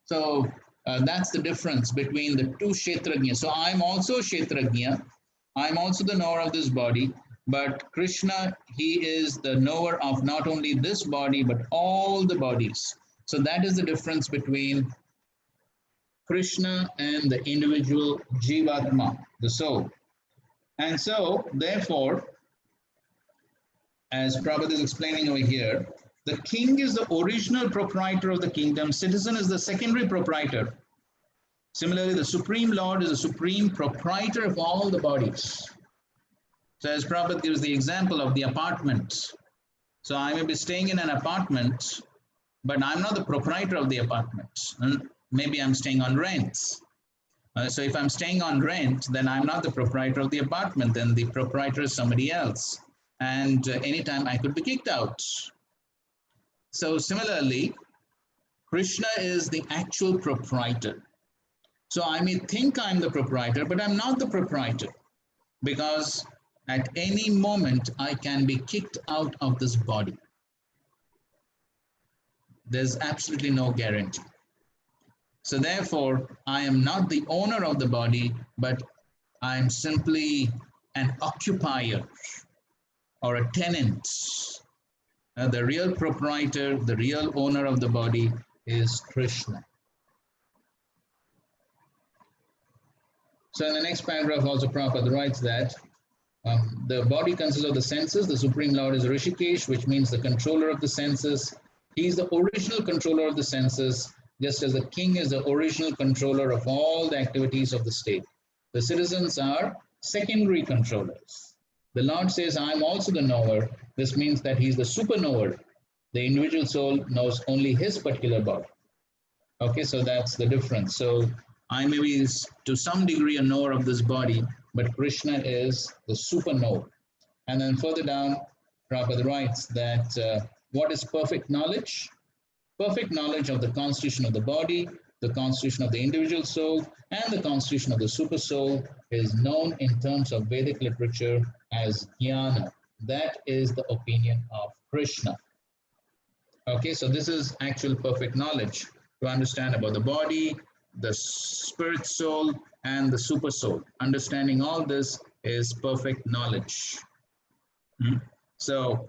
So that's the difference between the two Kshetrajna. So I'm also Kshetrajna. I'm also the knower of this body. But Krishna, he is the knower of not only this body, but all the bodies. So that is the difference between Krishna and the individual Jivatma, the soul. And so, therefore, as Prabhupada is explaining over here, the king is the original proprietor of the kingdom, citizen is the secondary proprietor. Similarly, the Supreme Lord is the supreme proprietor of all the bodies. So as Prabhupada gives the example of the apartment. So I may be staying in an apartment, but I'm not the proprietor of the apartment. Maybe I'm staying on rent. So if I'm staying on rent, then I'm not the proprietor of the apartment, then the proprietor is somebody else. And anytime I could be kicked out. So similarly, Krishna is the actual proprietor. So I may think I'm the proprietor, but I'm not the proprietor, because at any moment I can be kicked out of this body. There's absolutely no guarantee. So therefore, I am not the owner of the body, but I'm simply an occupier or a tenant. The real proprietor, the real owner of the body is Krishna. So in the next paragraph also Prabhupada writes that the body consists of the senses. The Supreme Lord is Rishikesh, which means the controller of the senses. He is the original controller of the senses, just as the king is the original controller of all the activities of the state. The citizens are secondary controllers. The Lord says, I am also the knower. This means that he is the super knower. The individual soul knows only his particular body. Okay, so that's the difference. So I may be to some degree a knower of this body, but Krishna is the super knower. And then further down, Prabhupada writes that what is perfect knowledge? Perfect knowledge of the constitution of the body, the constitution of the individual soul, and the constitution of the super soul is known in terms of Vedic literature as jnana. That is the opinion of Krishna. Okay, so this is actual perfect knowledge to understand about the body, the spirit soul, and the super soul. Understanding all this is perfect knowledge. So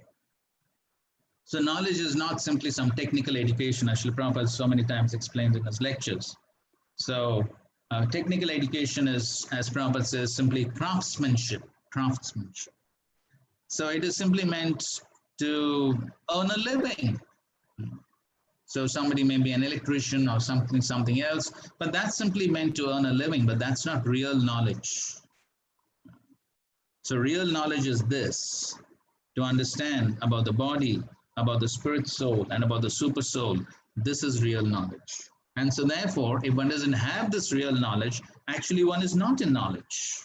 knowledge is not simply some technical education, as Srila Prabhupada so many times explained in his lectures. So technical education is, as Prabhupada says, simply craftsmanship. So it is simply meant to earn a living. So somebody may be an electrician or something else, but that's simply meant to earn a living, but that's not real knowledge. So real knowledge is this, to understand about the body, about the spirit soul, and about the super soul. This is real knowledge. And so therefore, if one doesn't have this real knowledge, actually one is not in knowledge.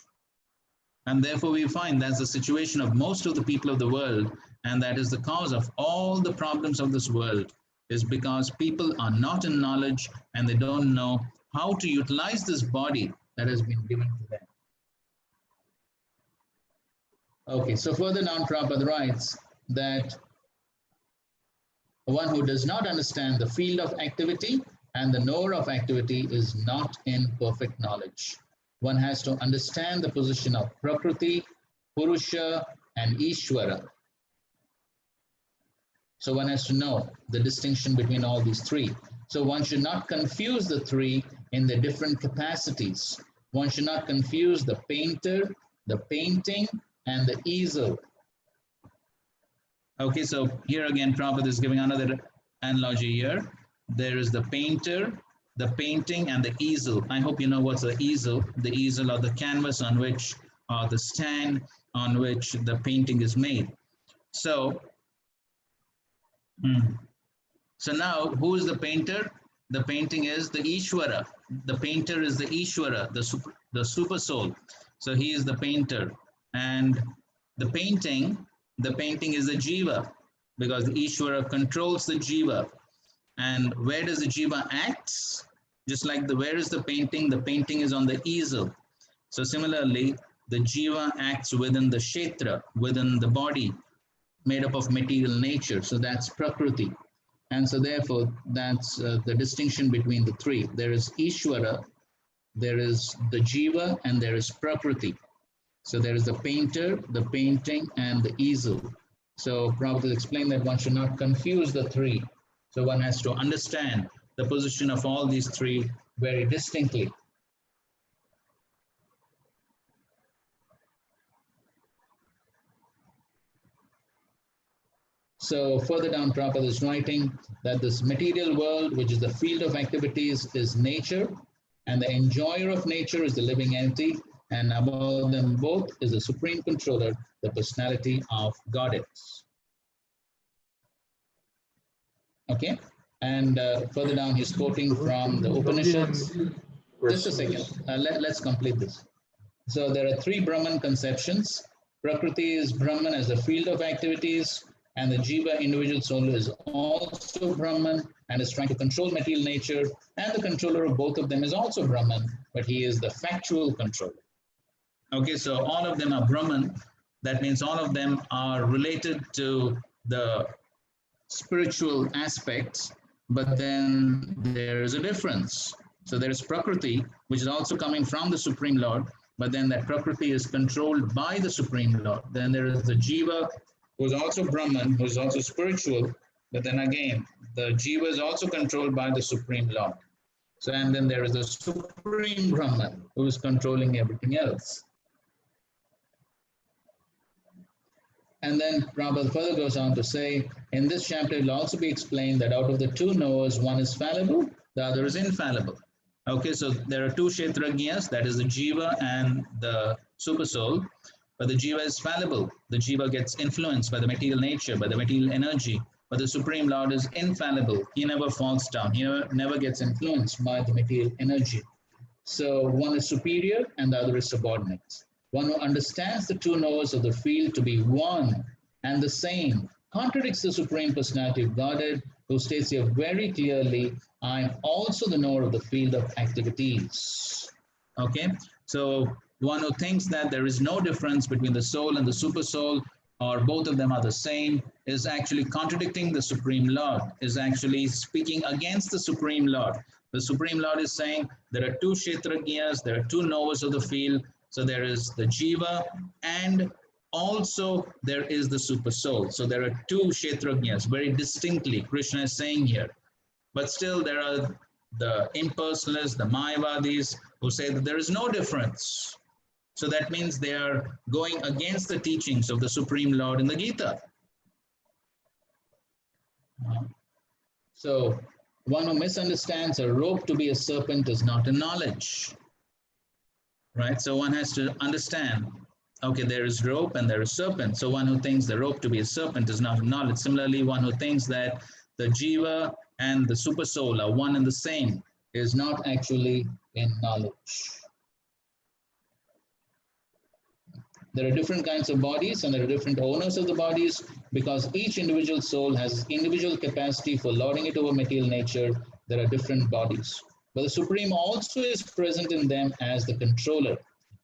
And therefore we find that's the situation of most of the people of the world, and that is the cause of all the problems of this world, is because people are not in knowledge and they don't know how to utilize this body that has been given to them. Okay, so further down Prabhupada writes that one who does not understand the field of activity and the knower of activity is not in perfect knowledge. One has to understand the position of Prakriti, Purusha, and Ishvara. So one has to know the distinction between all these three. So one should not confuse the three in their different capacities. One should not confuse the painter, the painting, and the easel. Okay, so here again, Prabhupada is giving another analogy here. There is the painter, the painting, and the easel. I hope you know what's the easel. The easel or the canvas on which, or the stand on which the painting is made. So now, who is the painter? The painting is the Ishvara. The painter is the Ishvara, the super soul. So he is the painter. And the painting is the Jiva, because the Ishvara controls the Jiva. And where does the Jiva act? Just like where is the painting? The painting is on the easel. So similarly, the Jiva acts within the Kshetra, within the body, made up of material nature. So that's Prakriti. And so therefore, that's the distinction between the three. There is Ishvara, there is the Jiva, and there is Prakriti. So there is the painter, the painting, and the easel. So Prabhupada explained that one should not confuse the three. So one has to understand the position of all these three very distinctly. So further down, Prabhupada is writing that this material world, which is the field of activities, is nature, and the enjoyer of nature is the living entity, and above them both is the supreme controller, the personality of Godhead. Okay, and further down, he's quoting from the Upanishads. Just a second, let's complete this. So there are three Brahman conceptions. Prakriti is Brahman as the field of activities, and the Jiva individual soul is also Brahman and is trying to control material nature, and the controller of both of them is also Brahman, but he is the factual controller. Okay, so all of them are Brahman. That means all of them are related to the spiritual aspects, but then there is a difference. So there is Prakriti, which is also coming from the Supreme Lord, but then that Prakriti is controlled by the Supreme Lord. Then there is the Jiva, who is also Brahman, who is also spiritual, but then again, the Jiva is also controlled by the Supreme Lord. So, and then there is the Supreme Brahman, who is controlling everything else. And then Prabhupada further goes on to say, in this chapter, it will also be explained that out of the two knowers, one is fallible, the other is infallible. Okay, so there are two Kshetrajñas, that is the Jiva and the Super Soul, but the Jiva is fallible. The Jiva gets influenced by the material nature, by the material energy, but the Supreme Lord is infallible. He never falls down. He never gets influenced by the material energy. So one is superior and the other is subordinate. One who understands the two knowers of the field to be one and the same contradicts the Supreme Personality of Godhead, who states here very clearly, I am also the knower of the field of activities. Okay, so one who thinks that there is no difference between the soul and the super soul, or both of them are the same, is actually contradicting the Supreme Lord, is actually speaking against the Supreme Lord. The Supreme Lord is saying there are two Kshetrajñas, there are two knowers of the field. So there is the Jiva and also there is the Super Soul. So there are two Kshetrajñas, very distinctly, Krishna is saying here. But still there are the impersonalists, the Mayavadis, who say that there is no difference. So that means they are going against the teachings of the Supreme Lord in the Gita. So one who misunderstands a rope to be a serpent is not in knowledge. Right, so one has to understand, okay, there is rope and there is serpent. So one who thinks the rope to be a serpent is not in knowledge. Similarly, one who thinks that the Jiva and the Super Soul are one and the same is not actually in knowledge. There are different kinds of bodies and there are different owners of the bodies because each individual soul has individual capacity for lording it over material nature. There are different bodies. But the Supreme also is present in them as the controller.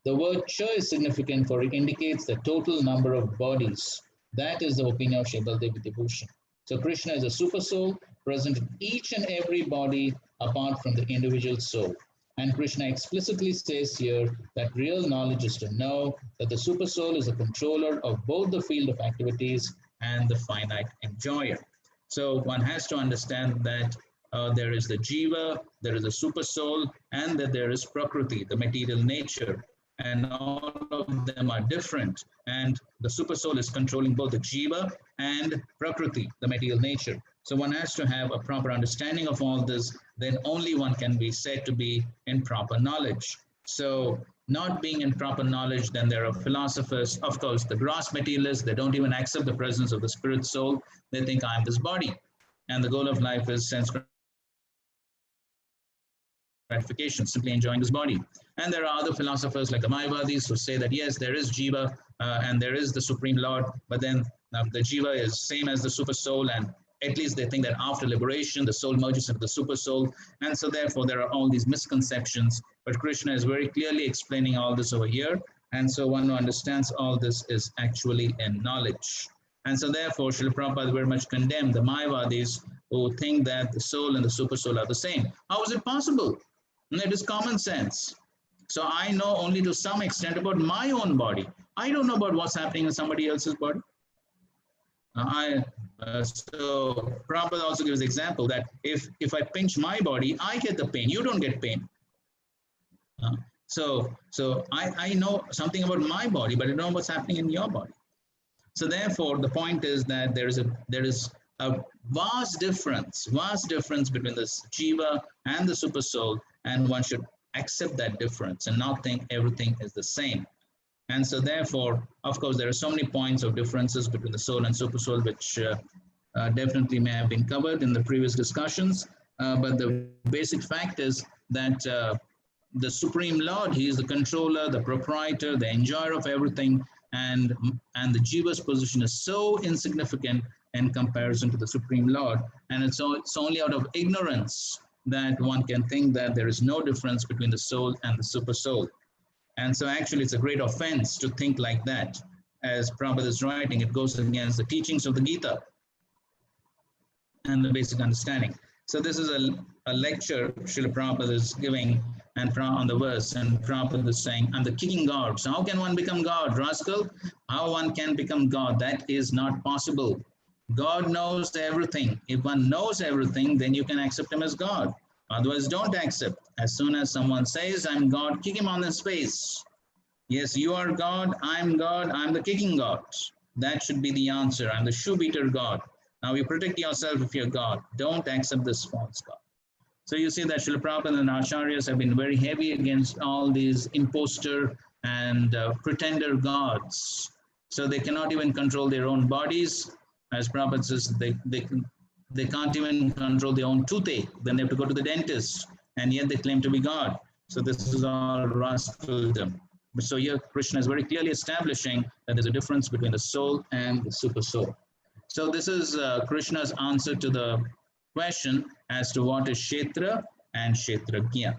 The word Cha is significant for it indicates the total number of bodies. That is the opinion of Sri Baldev Vibhushan. So Krishna is a super soul present in each and every body apart from the individual soul. And Krishna explicitly says here that real knowledge is to know that the super soul is a controller of both the field of activities and the finite enjoyer. So one has to understand that there is the Jiva, there is the Super Soul, and that there is Prakriti, the material nature. And all of them are different. And the Super Soul is controlling both the Jiva and Prakriti, the material nature. So one has to have a proper understanding of all this, then only one can be said to be in proper knowledge. So not being in proper knowledge, then there are philosophers, of course, the gross materialists, they don't even accept the presence of the spirit soul. They think I am this body. And the goal of life is sense gratification, simply enjoying this body. And there are other philosophers like the Mayavadis who say that yes, there is Jiva and there is the Supreme Lord, but then the Jiva is same as the Super Soul, and at least they think that after liberation, the soul merges into the Super Soul. And so therefore there are all these misconceptions, but Krishna is very clearly explaining all this over here. And so one who understands all this is actually in knowledge. And so therefore Srila Prabhupada very much condemned the Mayavadis who think that the soul and the Super Soul are the same. How is it possible? It is common sense. So I know only to some extent about my own body. I don't know about what's happening in somebody else's body. So Prabhupada also gives the example that if I pinch my body, I get the pain. You don't get pain. So I know something about my body, but I don't know what's happening in your body. So therefore, the point is that there is a vast difference between this jiva and the super soul, and one should accept that difference and not think everything is the same. And so therefore, of course, there are so many points of differences between the soul and super soul, which definitely may have been covered in the previous discussions. But the basic fact is that the Supreme Lord, he is the controller, the proprietor, the enjoyer of everything, and the jiva's position is so insignificant in comparison to the Supreme Lord. And it's only out of ignorance that one can think that there is no difference between the soul and the super soul. And so actually it's a great offense to think like that. As Prabhupada is writing, it goes against the teachings of the Gita and the basic understanding. So this is a lecture Srila Prabhupada is giving and on the verse, and Prabhupada is saying, I'm the kicking God. So how can one become God, rascal? How one can become God? That is not possible. God knows everything. If one knows everything, then you can accept him as God. Otherwise, don't accept. As soon as someone says, I'm God, kick him on his face. Yes, you are God, I'm the kicking God. That should be the answer. I'm the shoe beater God. Now you protect yourself if you're God. Don't accept this false God. So you see that Srila Prabhupada and Acharyas have been very heavy against all these imposter and pretender gods. So they cannot even control their own bodies. As Prabhupada says, they can't even control their own toothache. Then they have to go to the dentist, and yet they claim to be God. So this is all rascaldom. So here Krishna is very clearly establishing that there's a difference between the soul and the super soul. So this is Krishna's answer to the question as to what is Kshetra and Kshetrajna.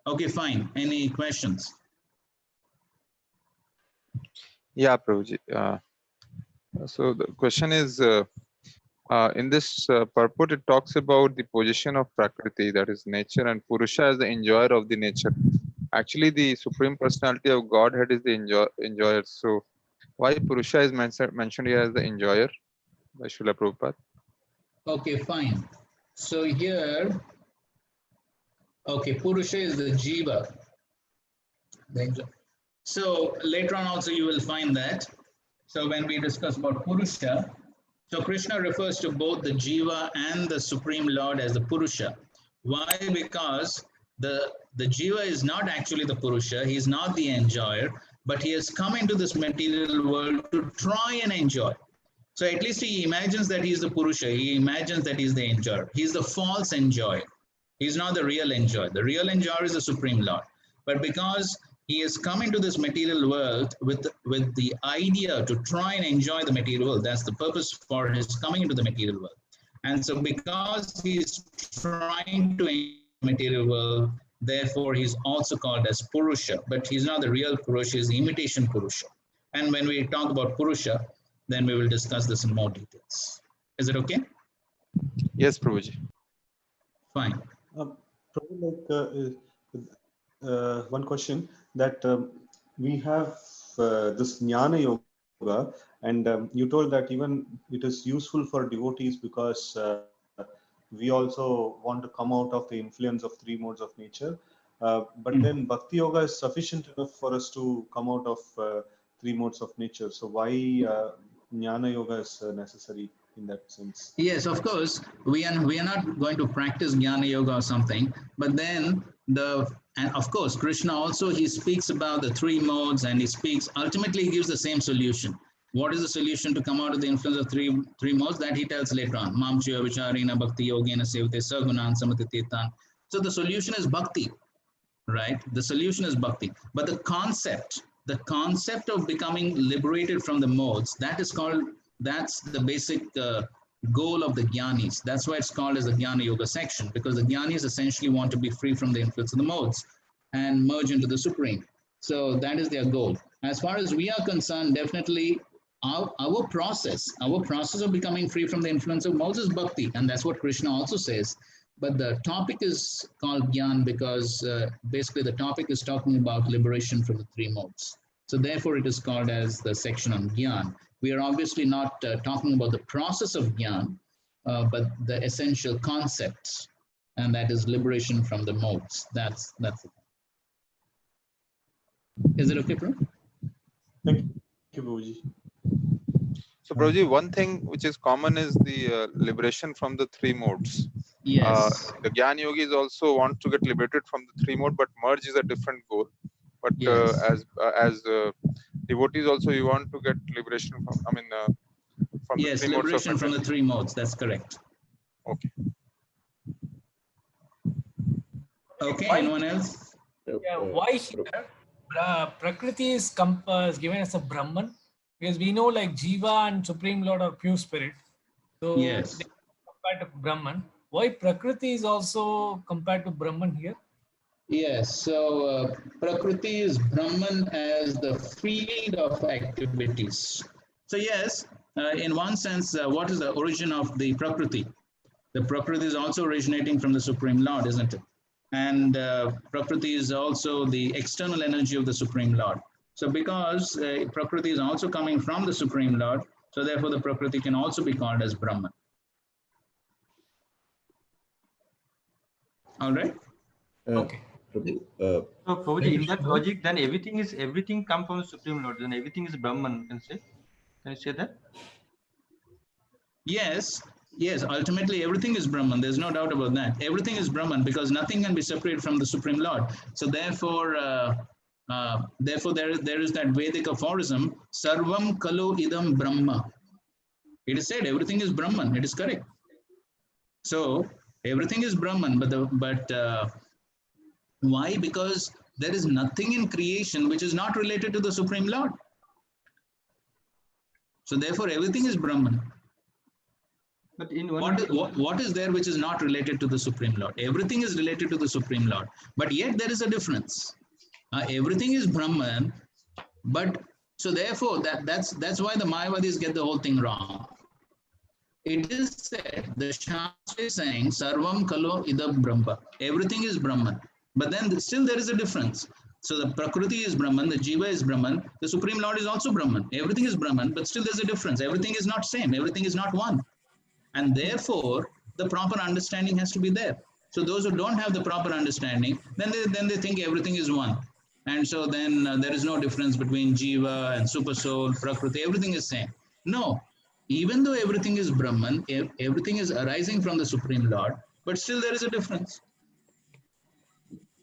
Okay, fine. Any questions? Yeah, Prabhuji. So the question is, in this purport, it talks about the position of Prakriti, that is nature, and Purusha as the enjoyer of the nature. Actually, the Supreme Personality of Godhead is the enjoyer. So why Purusha is mentioned here as the enjoyer by Srila Prabhupada? Okay, fine. So here, okay, Purusha is the jiva. So later on also you will find that. So when we discuss about Purusha, so Krishna refers to both the jiva and the Supreme Lord as the Purusha. Why? Because the jiva is not actually the Purusha, he is not the enjoyer, but he has come into this material world to try and enjoy. So at least he imagines that he is the Purusha, he imagines that he is the enjoyer. He is the false enjoyer. He is not the real enjoyer. The real enjoyer is the Supreme Lord. But because he has come into this material world with the idea to try and enjoy the material world, that's the purpose for his coming into the material world. And so because he is trying to enjoy the material world, therefore he's also called as Purusha. But he's not the real Purusha, he's the imitation Purusha. And when we talk about Purusha, then we will discuss this in more details. Is it okay? Yes, Prabhuji. Fine. Probably one question that we have this Jnana Yoga, and you told that even it is useful for devotees because we also want to come out of the influence of three modes of nature. But then Bhakti Yoga is sufficient enough for us to come out of three modes of nature. So why Jnana Yoga is necessary in that sense? Yes, of course, we are not going to practice Jnana Yoga or something, but then and of course, Krishna also, he speaks about the three modes, and he speaks, ultimately he gives the same solution. What is the solution to come out of the influence of three modes? That he tells later on. Mam Chiya Vicharina Bhakti Yogena Sevate Sagunan Samatitetan. So the solution is Bhakti, right? The solution is Bhakti. But the concept of becoming liberated from the modes, that's the basic goal of the Jnanis. That's why it's called as the Jnana Yoga section, because the Jnanis essentially want to be free from the influence of the modes and merge into the Supreme. So that is their goal. As far as we are concerned, definitely our process of becoming free from the influence of modes is Bhakti, and that's what Krishna also says. But the topic is called Jnana because basically the topic is talking about liberation from the three modes. So therefore it is called as the section on Jnana. We are obviously not talking about the process of Jnana, but the essential concepts, and that is liberation from the modes. That's it. Is it okay, bro? Thank you, Prabhuji. So, Prabhuji, one thing which is common is the liberation from the three modes. Yes. The Gyan Yogis also want to get liberated from the three mode, but merge is a different goal. But Yes. as devotees also, you want to get liberation from, from the Yes, three modes of liberation from the attention. three modes. That's correct. Okay. Okay, Why, anyone else? yeah, why here Prakriti is given as a Brahman? Because we know like Jiva and Supreme Lord are pure spirit. So Yes. they compared to Brahman. Why Prakriti is also compared to Brahman here? Yes, so Prakriti is Brahman as the field of activities. So yes, in one sense, what is the origin of the Prakriti? The Prakriti is also originating from the Supreme Lord, isn't it? And Prakriti is also the external energy of the Supreme Lord. So because Prakriti is also coming from the Supreme Lord, so therefore the Prakriti can also be called as Brahman. All right? Okay. So Prabhuji, in that logic, then everything come from the Supreme Lord. Then everything is Brahman. Can you say that? Yes, yes, ultimately everything is Brahman. There's no doubt about that. Everything is Brahman because nothing can be separated from the Supreme Lord. So therefore, there is that Vedic aphorism, Sarvam Kalo Idam Brahma. It is said everything is Brahman. It is correct. So everything is Brahman, but why? Because there is nothing in creation which is not related to the Supreme Lord. So therefore, everything is Brahman. But in what is there which is not related to the Supreme Lord? Everything is related to the Supreme Lord, but yet there is a difference. Everything is Brahman, but so therefore that's why the Mayavadis get the whole thing wrong. It is said, the Shastri is saying, Sarvam Kalo Idam Brahma. Everything is Brahman, but then still there is a difference. So the Prakriti is Brahman, the Jiva is Brahman, the Supreme Lord is also Brahman. Everything is Brahman, but still there's a difference. Everything is not same. Everything is not one. And therefore, the proper understanding has to be there. So those who don't have the proper understanding, then they think everything is one. And so then there is no difference between Jiva and Super Soul, Prakriti, everything is same. No, even though everything is Brahman, everything is arising from the Supreme Lord, but still there is a difference.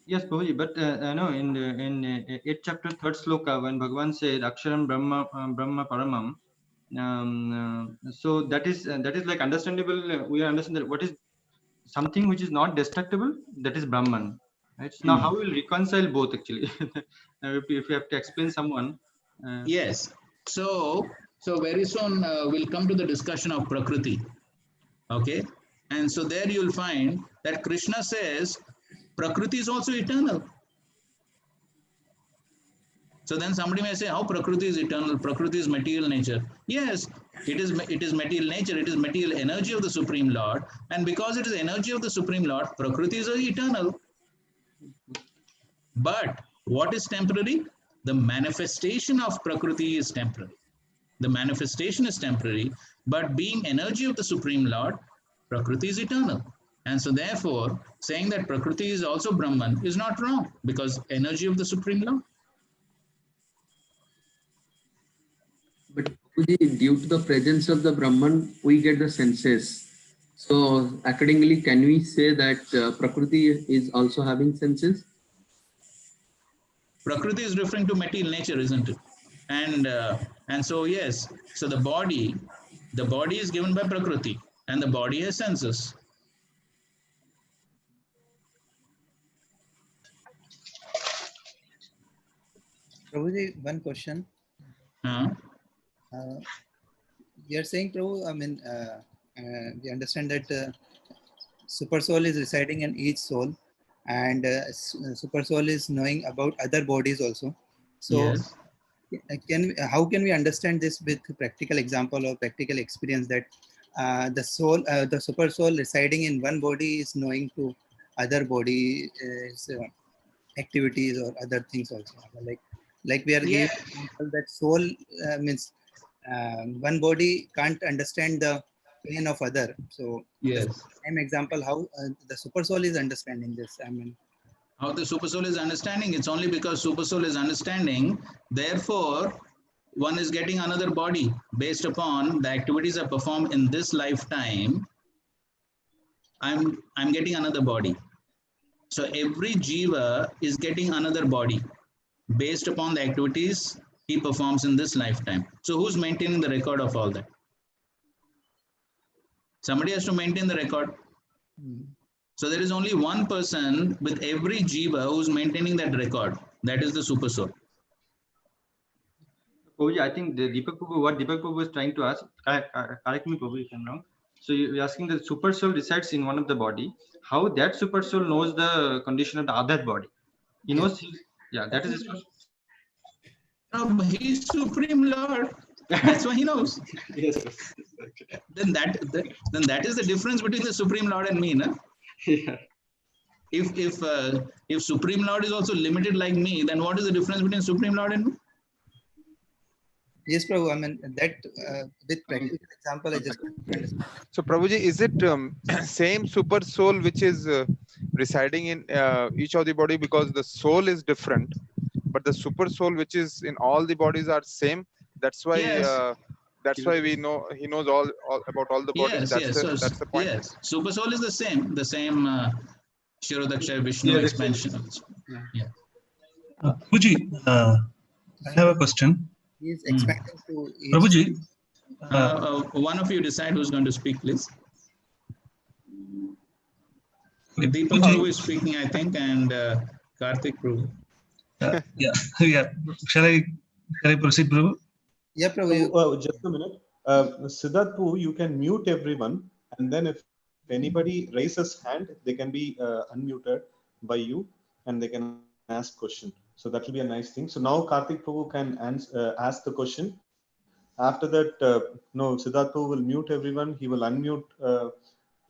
Yes, Prabhuji, but no, in 8th chapter 3rd sloka, when Bhagavan said Aksharam Brahma Paramam, so that is like understandable. We understand that what is something which is not destructible, that is Brahman. Right? So now how we will reconcile both actually? If you have to explain someone. Yes. So very soon we'll come to the discussion of Prakriti. Okay. And so there you'll find that Krishna says Prakriti is also eternal. So then somebody may say, how Prakriti is eternal? Prakriti is material nature. Yes, it is material nature. It is material energy of the Supreme Lord. And because it is energy of the Supreme Lord, Prakriti is eternal. But what is temporary? The manifestation of Prakriti is temporary. The manifestation is temporary, but being energy of the Supreme Lord, Prakriti is eternal. And so therefore, saying that Prakriti is also Brahman is not wrong, because energy of the Supreme Lord. But due to the presence of the Brahman, we get the senses. So accordingly, can we say that Prakriti is also having senses? Prakriti is referring to material nature, isn't it? And so yes, so the body is given by Prakriti, and the body has senses. Prabhuji, one question. You're saying, Prabhu, I mean, we understand that Super Soul is residing in each soul, and Super Soul is knowing about other bodies also. So, yes. How can we understand this with practical example or practical experience that the soul, the Super Soul residing in one body is knowing to other body activities or other things also, like we are giving example that soul means one body can't understand the pain of other. So yes, the same example how the Super Soul is understanding this. I mean, how the Super Soul is understanding? It's only because Super Soul is understanding. Therefore, one is getting another body based upon the activities I perform in this lifetime. I'm getting another body. So every jiva is getting another body based upon the activities he performs in this lifetime. So who's maintaining the record of all that? Somebody has to maintain the record. So there is only one person with every jiva who's maintaining that record. That is the super soul. Prabhuji, I think what Deepak Prabhu was trying to ask, correct me Prabhu if I'm wrong. So you're asking that super soul resides in one of the body. How that super soul knows the condition of the other body? He knows. Yeah, that is his question. No, he's Supreme Lord. That's why he knows. Yes. Then that is the difference between the Supreme Lord and me, no? Yeah. If Supreme Lord is also limited like me, then what is the difference between Supreme Lord and me? Yes, Prabhu. I mean that with practical example, I just. So Prabhuji, is it same super soul which is residing in each of the body, because the soul is different, but the super soul which is in all the bodies are same? That's why. Yes. That's why we know he knows all about all the bodies. Yes, That's the point. Yes, super soul is the same Shirodaksha Vishnu expansion. Yeah. Prabhuji, I have a question. He is expanding to each. Prabhuji, one of you decide who's going to speak, please. Deepak Prabhu is speaking, I think, and Karthik Prabhu. yeah. Shall I proceed, Prabhu? Yeah, Prabhu. Just a minute. Siddharth Prabhu, you can mute everyone, and then if anybody raises hand, they can be unmuted by you, and they can ask question. So that will be a nice thing. So now Karthik Prabhu can ask the question. After that, Siddharth Prabhu will mute everyone. He will unmute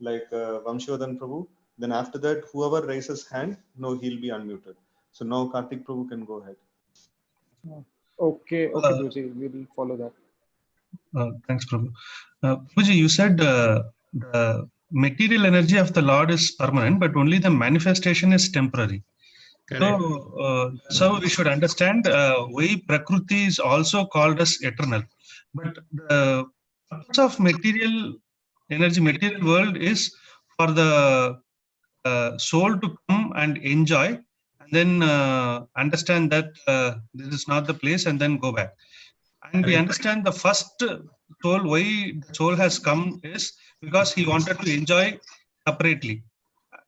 Vamsivadan Prabhu. Then after that, whoever raises hand, he'll be unmuted. So now Karthik Prabhu can go ahead. Okay, Prabhuji, we will follow that. Thanks, Prabhu. Prabhuji, you said the material energy of the Lord is permanent, but only the manifestation is temporary. Correct. So we should understand why Prakriti is also called as eternal. But the purpose of material energy, material world is for the soul to come and enjoy, and then understand that this is not the place, and then go back. And we understand the first soul, why the soul has come is because he wanted to enjoy separately.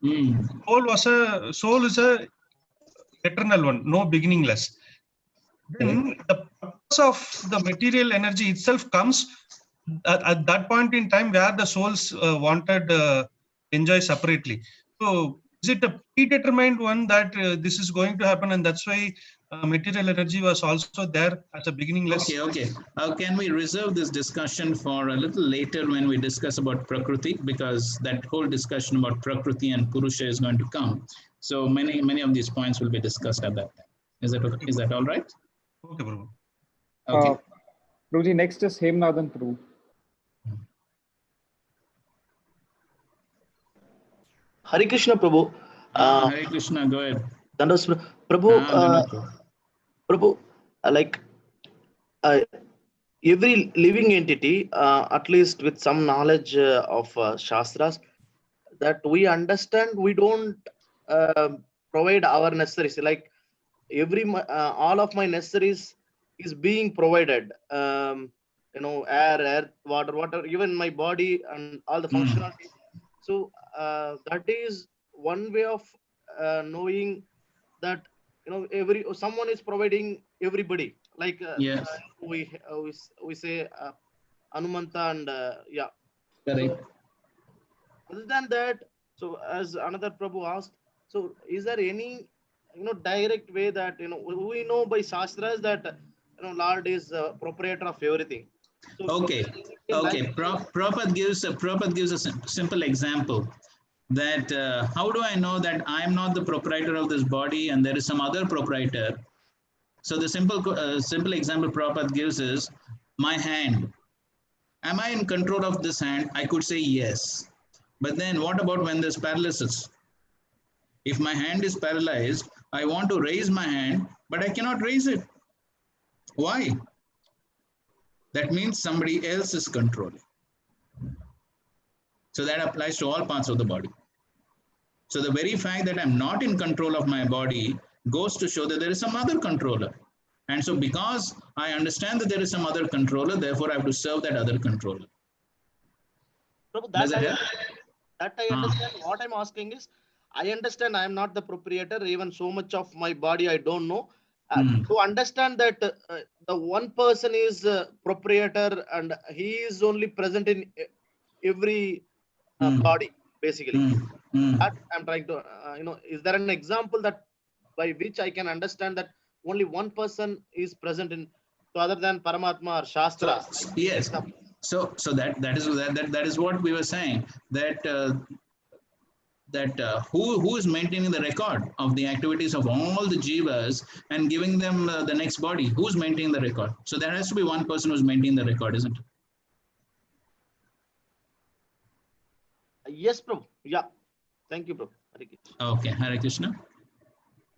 Soul is a eternal one, no beginningless. Then the purpose of the material energy itself comes at that point in time where the souls wanted enjoy separately. So is it a predetermined one that this is going to happen, and that's why material energy was also there as a beginningless? Okay. Can we reserve this discussion for a little later when we discuss about Prakriti, because that whole discussion about Prakriti and Purusha is going to come. So many of these points will be discussed at that time. Is that all right? Okay, Prabhu. Okay. Prabhuji, next is Hemnathan Prabhu. Hare Krishna, Prabhu. Hare Krishna, go ahead. Prabhu, Prabhu, every living entity, at least with some knowledge of Shastras, that we understand, we don't provide our necessaries. Like all of my necessaries is being provided. Air, earth, water, even my body and all the functionality. So that is one way of knowing that someone is providing everybody. Like yes. we say Anumanta and Correct. So, other than that, so as another Prabhu asked, so is there any direct way that we know by Shastras that Lord is proprietor of everything? So, okay. Prabhupada gives a simple example that how do I know that I am not the proprietor of this body and there is some other proprietor? So the simple example Prabhupada gives is my hand. Am I in control of this hand? I could say yes. But then what about when there's paralysis? If my hand is paralyzed, I want to raise my hand, but I cannot raise it. Why? that means somebody else is controlling. So that applies to all parts of the body. So the very fact that I'm not in control of my body goes to show that there is some other controller. And so because I understand that there is some other controller, therefore I have to serve that other controller. Prabhu, Does that it help? I understand. What I'm asking is, I understand I am not the proprietor. Even so much of my body I don't know. To understand that the one person is proprietor and he is only present in every body, basically. That I'm trying to, is there an example that by which I can understand that only one person is present in, so other than Paramatma or Shastra? So, yes. So that is what we were saying, that who is maintaining the record of the activities of all the jivas and giving them the next body? Who's maintaining the record? So there has to be one person who's maintaining the record, isn't it? Yes, Prabhu. Yeah. Thank you, Prabhu. Hare Krishna. Okay, Hare Krishna.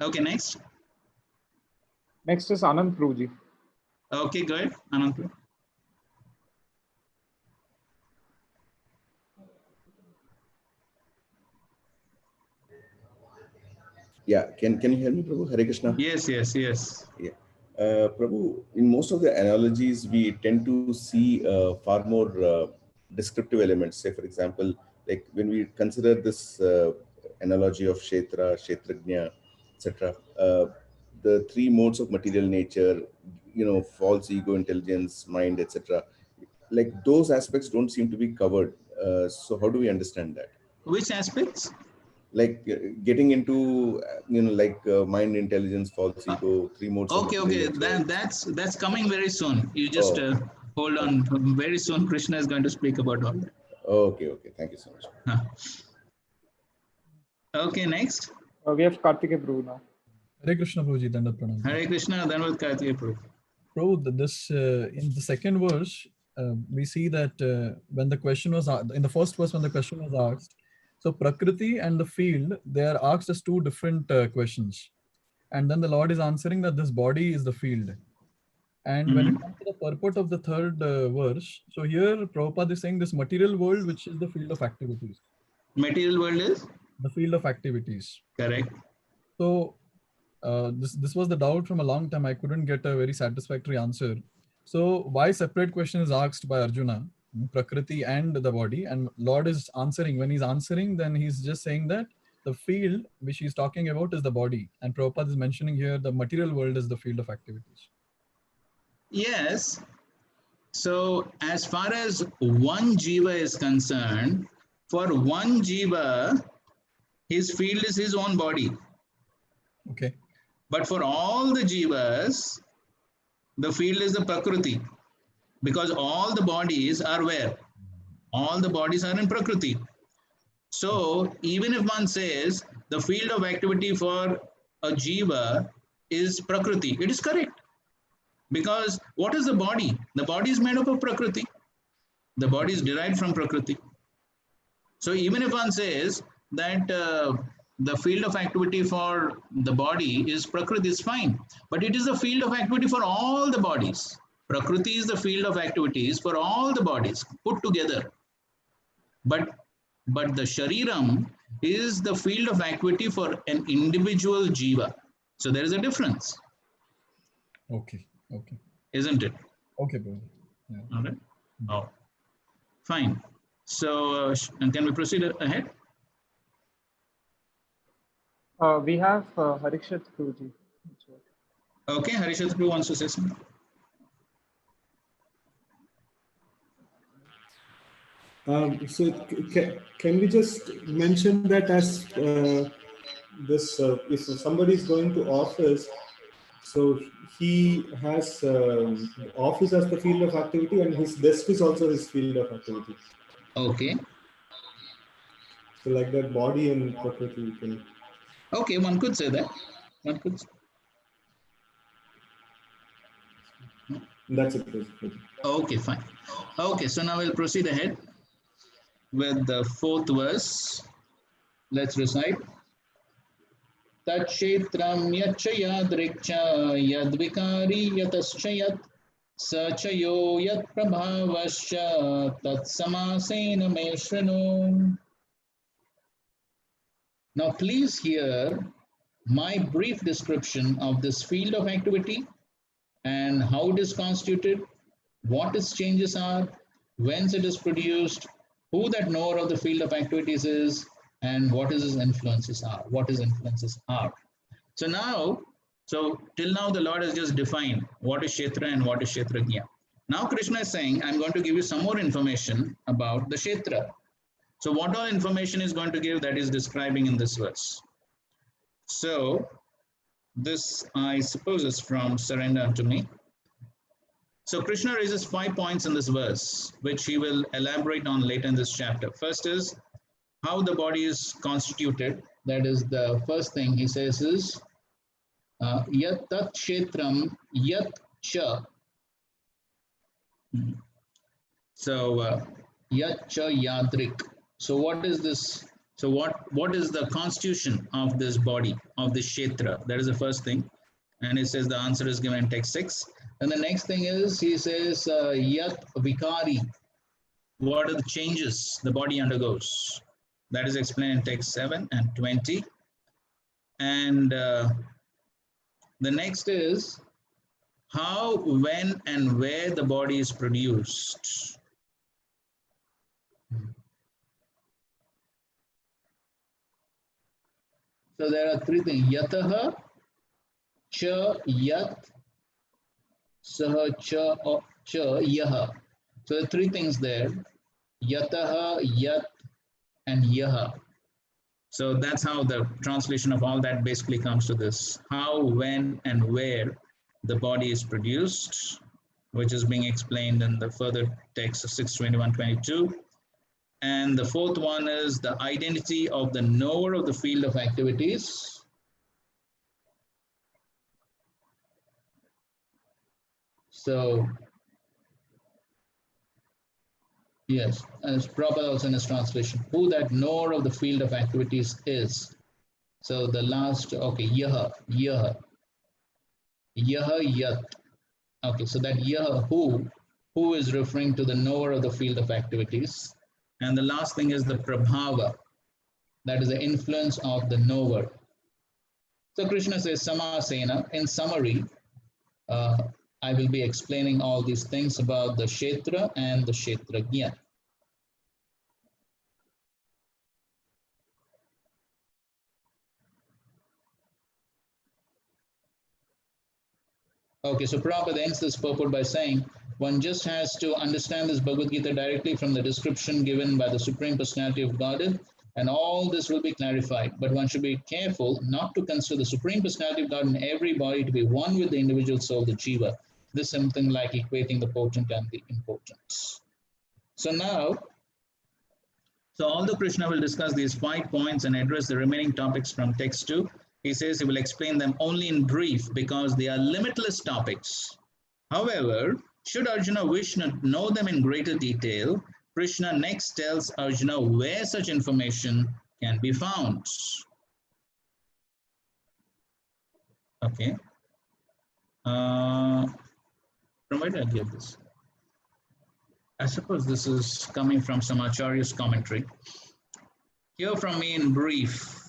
Okay, next. Next is Anand Prabhuji. Okay, good. Anand. Yeah, can you hear me, Prabhu? Hare Krishna. Yes. Yeah. Prabhu, in most of the analogies, we tend to see far more descriptive elements. Say, for example, like when we consider this analogy of Kshetra, Kshetrajna, etc., the three modes of material nature, false ego, intelligence, mind, etc., like those aspects don't seem to be covered. So how do we understand that? Which aspects? Like getting into mind, intelligence, false ego, three modes of Okay. That's coming very soon. You just hold on. Very soon, Krishna is going to speak about all that. Okay. Thank you so much. Okay, next. We have Kartikeya Prabhu now. Hare Krishna Prabhuji, Dandavat Pranam. Hare Krishna, Dandavat Kartikeya Prabhu. Prabhu, this in the second verse, we see that when the question was in the first verse, when the question was asked, so Prakriti and the field, they are asked as two different questions. And then the Lord is answering that this body is the field. And when it comes to the purport of the third verse, so here Prabhupada is saying this material world, which is the field of activities. Material world is? The field of activities. Correct. So this was the doubt from a long time. I couldn't get a very satisfactory answer. So why separate question is asked by Arjuna, Prakriti and the body, and Lord is answering. When he's answering, then he's just saying that the field which he's talking about is the body, and Prabhupada is mentioning here the material world is the field of activities. Yes. So as far as one jiva is concerned, for one jiva, his field is his own body. Okay. But for all the jivas, the field is the Prakriti. Because all the bodies are where? All the bodies are in Prakriti. So even if one says the field of activity for a jiva is Prakriti, it is correct. Because what is the body? The body is made up of Prakriti. The body is derived from Prakriti. So even if one says that the field of activity for the body is Prakriti, is fine. But it is the field of activity for all the bodies. Prakriti is the field of activities for all the bodies put together. But the Shariram is the field of activity for an individual jiva. So there is a difference. Okay. Isn't it? Okay, bro. Yeah. All right. Oh, fine. So can we proceed ahead? We have Harikshit Prabhuji. Okay, Harikshit Prabhu wants to say something. So can we just mention that as this, if somebody is going to office, so he has office as the field of activity and his desk is also his field of activity. Okay. So like that body and Prakriti you can... Okay, one could say that. One could. That's it. Okay, fine. Okay, so now we'll proceed ahead with the fourth verse. Let's recite. Tatshetram yacha yadrikcha yadvikari yatascha yat Sachayo yat prabhavasya tat samasena me shrinu. Now please hear my brief description of this field of activity and how it is constituted, what its changes are, whence it is produced, who that knower of the field of activities is, and what his influences are. So now, till now the Lord has just defined what is Kshetra and what is Kshetrajna. Now Krishna is saying, I'm going to give you some more information about the Kshetra. So what all information is going to give, that is describing in this verse. So this, I suppose, is from Surrender Unto Me. So Krishna raises 5 points in this verse, which he will elaborate on later in this chapter. First is how the body is constituted. That is the first thing he says is yat tat kshetram yat cha. So yat cha yadrik. So what is this? So what is the constitution of this body, of this kshetra? That is the first thing. And it says the answer is given in text 6. And the next thing is, he says, yat vikari. What are the changes the body undergoes? That is explained in text 7 and 20. And the next is how, when, and where the body is produced. So there are 3 things. Yataha, cha, yat, saha, cha, yaha. So there are 3 things there. Yataha, yat, and yaha. So that's how the translation of all that basically comes to this. How, when, and where the body is produced, which is being explained in the further text of 6:21-22. And the 4th one is the identity of the knower of the field of activities. So, yes, as Prabhupada also in his translation, who that knower of the field of activities is. So the last, okay, yaha, yaha, yaha, yat. Okay, so that yaha, who is referring to the knower of the field of activities. And the last thing is the prabhava, that is the influence of the knower. So Krishna says, Samasena. In summary, I will be explaining all these things about the Kshetra and the Kshetrajna. Okay, so Prabhupada ends this purport by saying, one just has to understand this Bhagavad Gita directly from the description given by the Supreme Personality of Godhead, and all this will be clarified. But one should be careful not to consider the Supreme Personality of God in every body to be one with the individual soul, the Jiva. This is something like equating the potent and the impotent. So now, although Krishna will discuss these 5 points and address the remaining topics from text 2, he says he will explain them only in brief because they are limitless topics. However, should Arjuna wish to know them in greater detail, Krishna next tells Arjuna where such information can be found. Okay. From where did I get this? I suppose this is coming from some Acharya's commentary. Hear from me in brief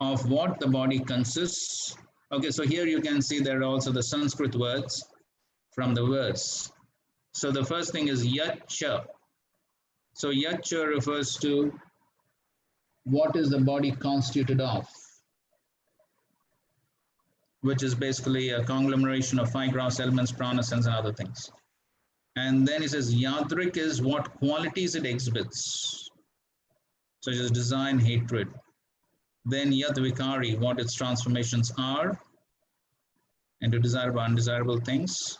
of what the body consists. Okay, so here you can see there are also the Sanskrit words from the verse. So the first thing is yatcha. So yatcha refers to what is the body constituted of, which is basically a conglomeration of 5 gross elements, prana, sense, and other things. And then he says yadrik is what qualities it exhibits, such as design, hatred. Then yad vikari, what its transformations are into desirable, undesirable things.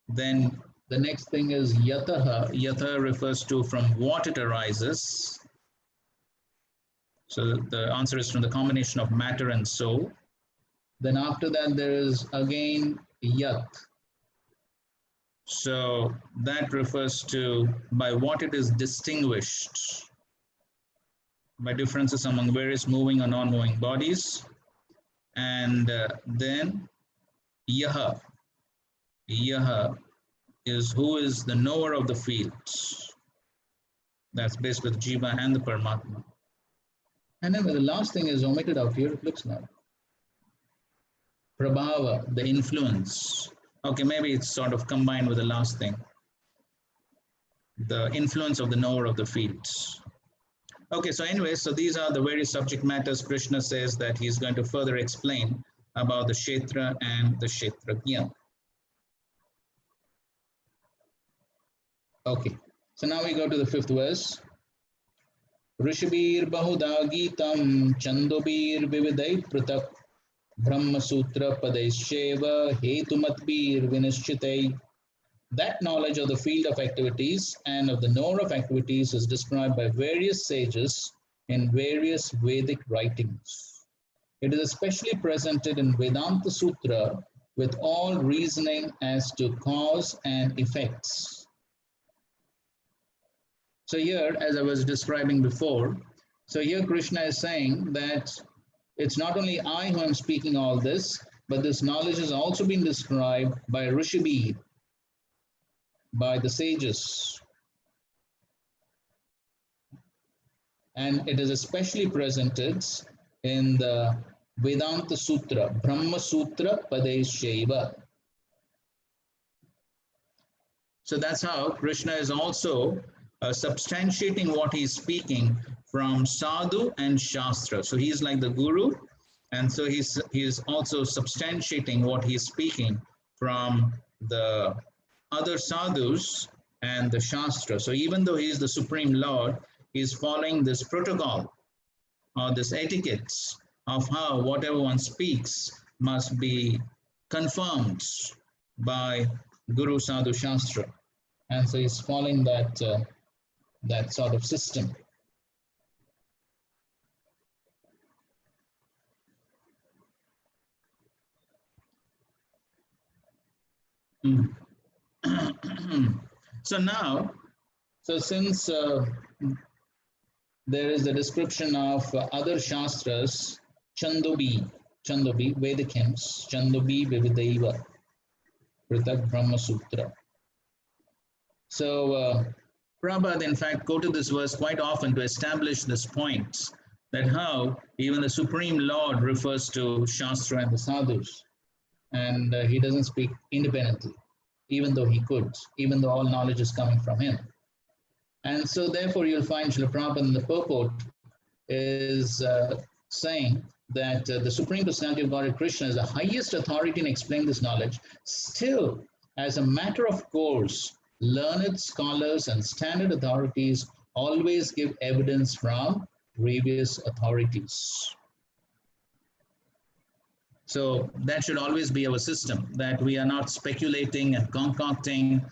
Then the next thing is yataha. Yataha refers to from what it arises. So the answer is from the combination of matter and soul. Then after that, there is again yat. So that refers to by what it is distinguished, by differences among various moving or non-moving bodies. And then yaha. Yaha is who is the knower of the fields. That's based with Jiva and the Paramatma. And then the last thing is omitted out here, it looks like. Prabhava, the influence. Okay, maybe it's sort of combined with the last thing. The influence of the knower of the fields. Okay, so anyway, so these are the various subject matters Krishna says that he's going to further explain about the Kshetra and the Kshetrajna. Okay, so now we go to the 5th verse. Rishabir Bahuda Gitam Chandobir Vividai Pratak Brahma Sutra Padesheva Hetumatbir Vinishchitai. That knowledge of the field of activities and of the knower of activities is described by various sages in various Vedic writings. It is especially presented in Vedanta Sutra with all reasoning as to cause and effects. So here, as I was describing before, so here Krishna is saying that it's not only I who am speaking all this, but this knowledge has also been described by Rishabir, by the sages. And it is especially presented in the Vedanta Sutra, Brahma Sutra Padesheva. So that's how Krishna is also substantiating what he's speaking from Sadhu and Shastra. So he's like the guru, and so he's also substantiating what he's speaking from the other sadhus and the Shastra. So even though he is the Supreme Lord, he's following this protocol or this etiquette of how whatever one speaks must be confirmed by Guru, Sadhu, Shastra. And so he's following that, that sort of system. So now, so since there is the description of other Shastras, Chandobi, Vedic hymns, Chandobi Vividaiva, Pratak Brahma Sutra. So Prabhupada in fact quoted this verse quite often to establish this point, that how even the Supreme Lord refers to Shastra and the sadhus, and he doesn't speak independently, even though he could, even though all knowledge is coming from him. And so therefore you'll find Srila Prabhupada in the purport is saying that the Supreme Personality of Godhead Krishna is the highest authority in explaining this knowledge. Still, as a matter of course, learned scholars and standard authorities always give evidence from previous authorities. So that should always be our system, that we are not speculating and concocting.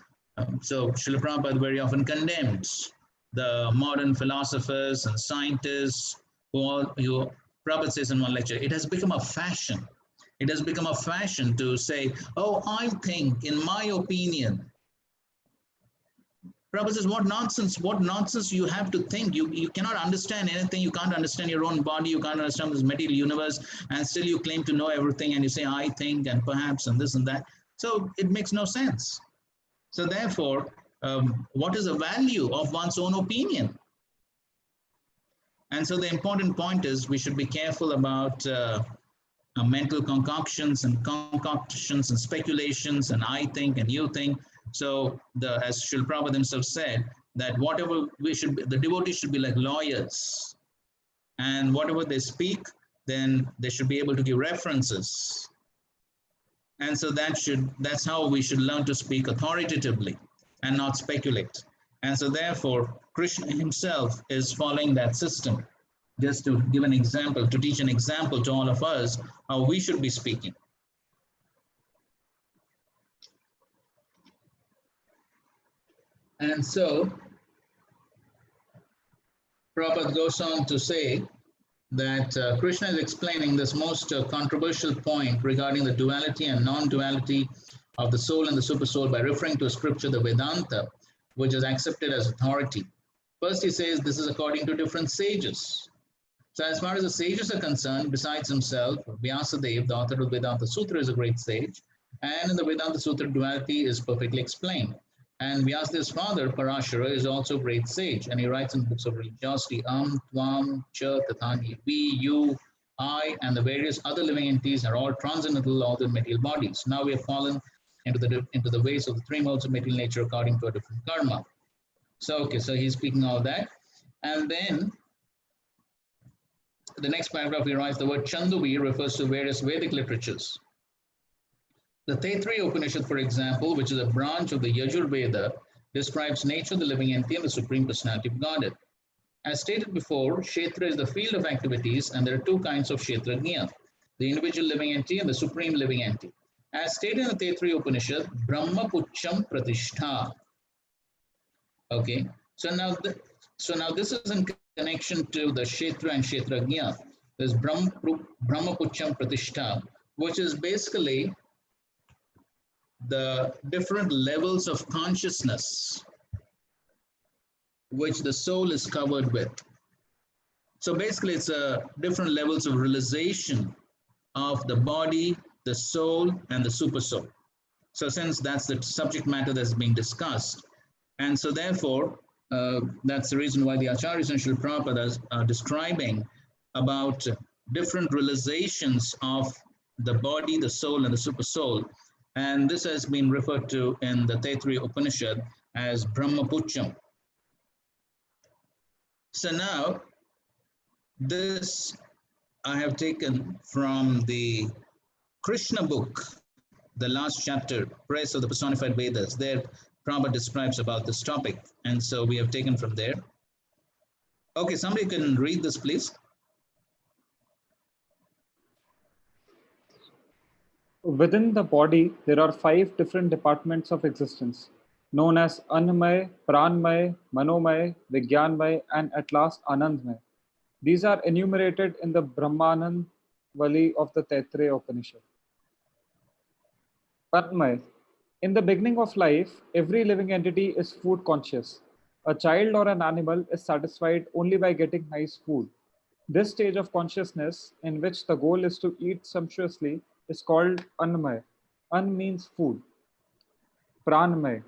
So Srila Prabhupada very often condemns the modern philosophers and scientists who Prabhupada says in one lecture, it has become a fashion. It has become a fashion to say, oh, I think, in my opinion. Prabhupada says, what nonsense you have to think. You cannot understand anything. You can't understand your own body. You can't understand this material universe. And still you claim to know everything. And you say, I think, and perhaps, and this and that. So it makes no sense. So therefore, what is the value of one's own opinion? And so the important point is we should be careful about mental concoctions and speculations and I think and you think. So as Srila Prabhupada himself said, that whatever the devotees should be like lawyers, and whatever they speak, then they should be able to give references. And so that's how we should learn to speak authoritatively and not speculate. And so therefore, Krishna himself is following that system, just to give an example, to teach an example to all of us how we should be speaking. And so Prabhupada goes on to say that Krishna is explaining this most controversial point regarding the duality and non-duality of the soul and the supersoul by referring to a scripture, the Vedanta, which is accepted as authority. First, he says this is according to different sages. So as far as the sages are concerned, besides himself, Vyasadeva, the author of Vedanta Sutra, is a great sage. And in the Vedanta Sutra, duality is perfectly explained. And Vyasdeva's father, Parashara, is also a great sage, and he writes in books of religiosity, Tvam, Cha, Tathani, we, you, I, and the various other living entities are all transcendental of the material bodies. Now we have fallen into the ways of the three modes of material nature according to a different karma. So, okay, so he's speaking all that. And then the next paragraph, he writes the word Chanduvi refers to various Vedic literatures. The Taittiriya Upanishad, for example, which is a branch of the Yajur Veda, describes nature, the living entity, and the Supreme Personality of Godhead. As stated before, Kshetra is the field of activities, and there are two kinds of Kshetrajna, the individual living entity and the Supreme living entity. As stated in the Taittiriya Upanishad, Brahma Pucham Pratishtha. Okay, so now this is in connection to the Kshetra and Kshetrajna. There's Brahma Pucham Pratishtha, which is basically the different levels of consciousness which the soul is covered with. So basically it's different levels of realization of the body, the soul, and the super soul. So since that's the subject matter that's being discussed, and so therefore that's the reason why the Acharyas and Srila Prabhupada are describing about different realizations of the body, the soul, and the super soul. And this has been referred to in the Taittiriya Upanishad as Brahma Pucham. So now, this I have taken from the Krishna book, the last chapter, Praise of the Personified Vedas. There, Prabhupada describes about this topic. And so we have taken from there. Okay, somebody can read this, please. Within the body, there are 5 different departments of existence, known as Annamay, Pranmay, Manomay, Vigyanmay, and at last Anandmay. These are enumerated in the Brahmanand Vali of the Taittiriya Upanishad. Pranmay. In the beginning of life, every living entity is food conscious. A child or an animal is satisfied only by getting nice food. This stage of consciousness, in which the goal is to eat sumptuously, is called Annamay. An means food. Pranmay.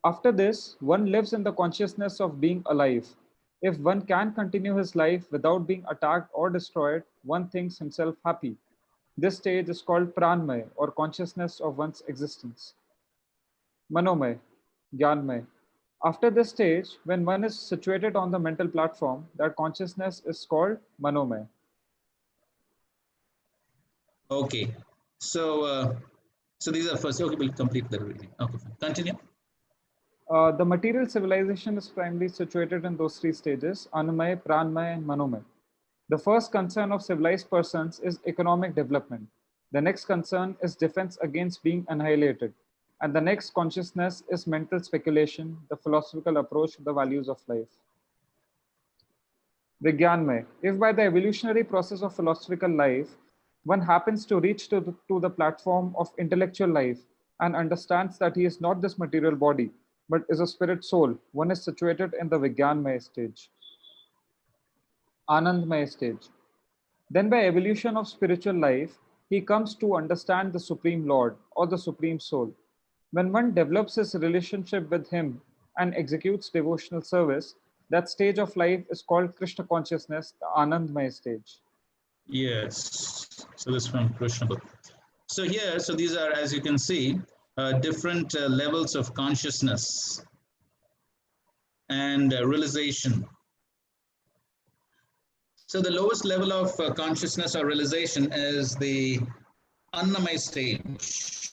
After this, one lives in the consciousness of being alive. If one can continue his life without being attacked or destroyed, one thinks himself happy. This stage is called Pranmay, or consciousness of one's existence. Manomay, Gyanmay. After this stage, when one is situated on the mental platform, that consciousness is called Manomay. Okay, so these are first. Okay, we'll complete the reading. Okay, continue. The material civilization is primarily situated in those 3 stages, Annamay, Pranmay, and Manomay. The first concern of civilized persons is economic development. The next concern is defense against being annihilated. And the next consciousness is mental speculation, the philosophical approach to the values of life. Vigyanmay. If by the evolutionary process of philosophical life, one happens to reach to the platform of intellectual life and understands that he is not this material body, but is a spirit soul, one is situated in the Vigyanmay stage. Anandmay stage. Then by evolution of spiritual life, he comes to understand the Supreme Lord or the Supreme Soul. When one develops his relationship with him and executes devotional service, that stage of life is called Krishna consciousness, the Anandmay stage. Yes, so this is from Krishna book. So here, so these are, as you can see, different levels of consciousness and realization. So the lowest level of consciousness or realization is the Annamay stage,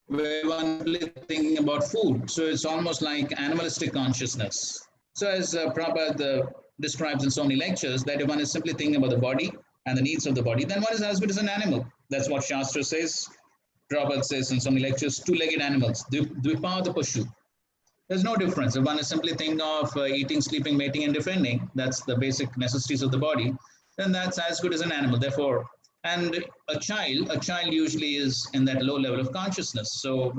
where one is thinking about food. So it's almost like animalistic consciousness. So as Prabhupada describes in so many lectures, that if one is simply thinking about the body and the needs of the body, then one is as good as an animal. That's what Shastri says. Prabhupada says in so many lectures, 2-legged animals, Dvipada Pashu. There's no difference. If one is simply thinking of eating, sleeping, mating, and defending, that's the basic necessities of the body, then that's as good as an animal. Therefore, and a child usually is in that low level of consciousness. So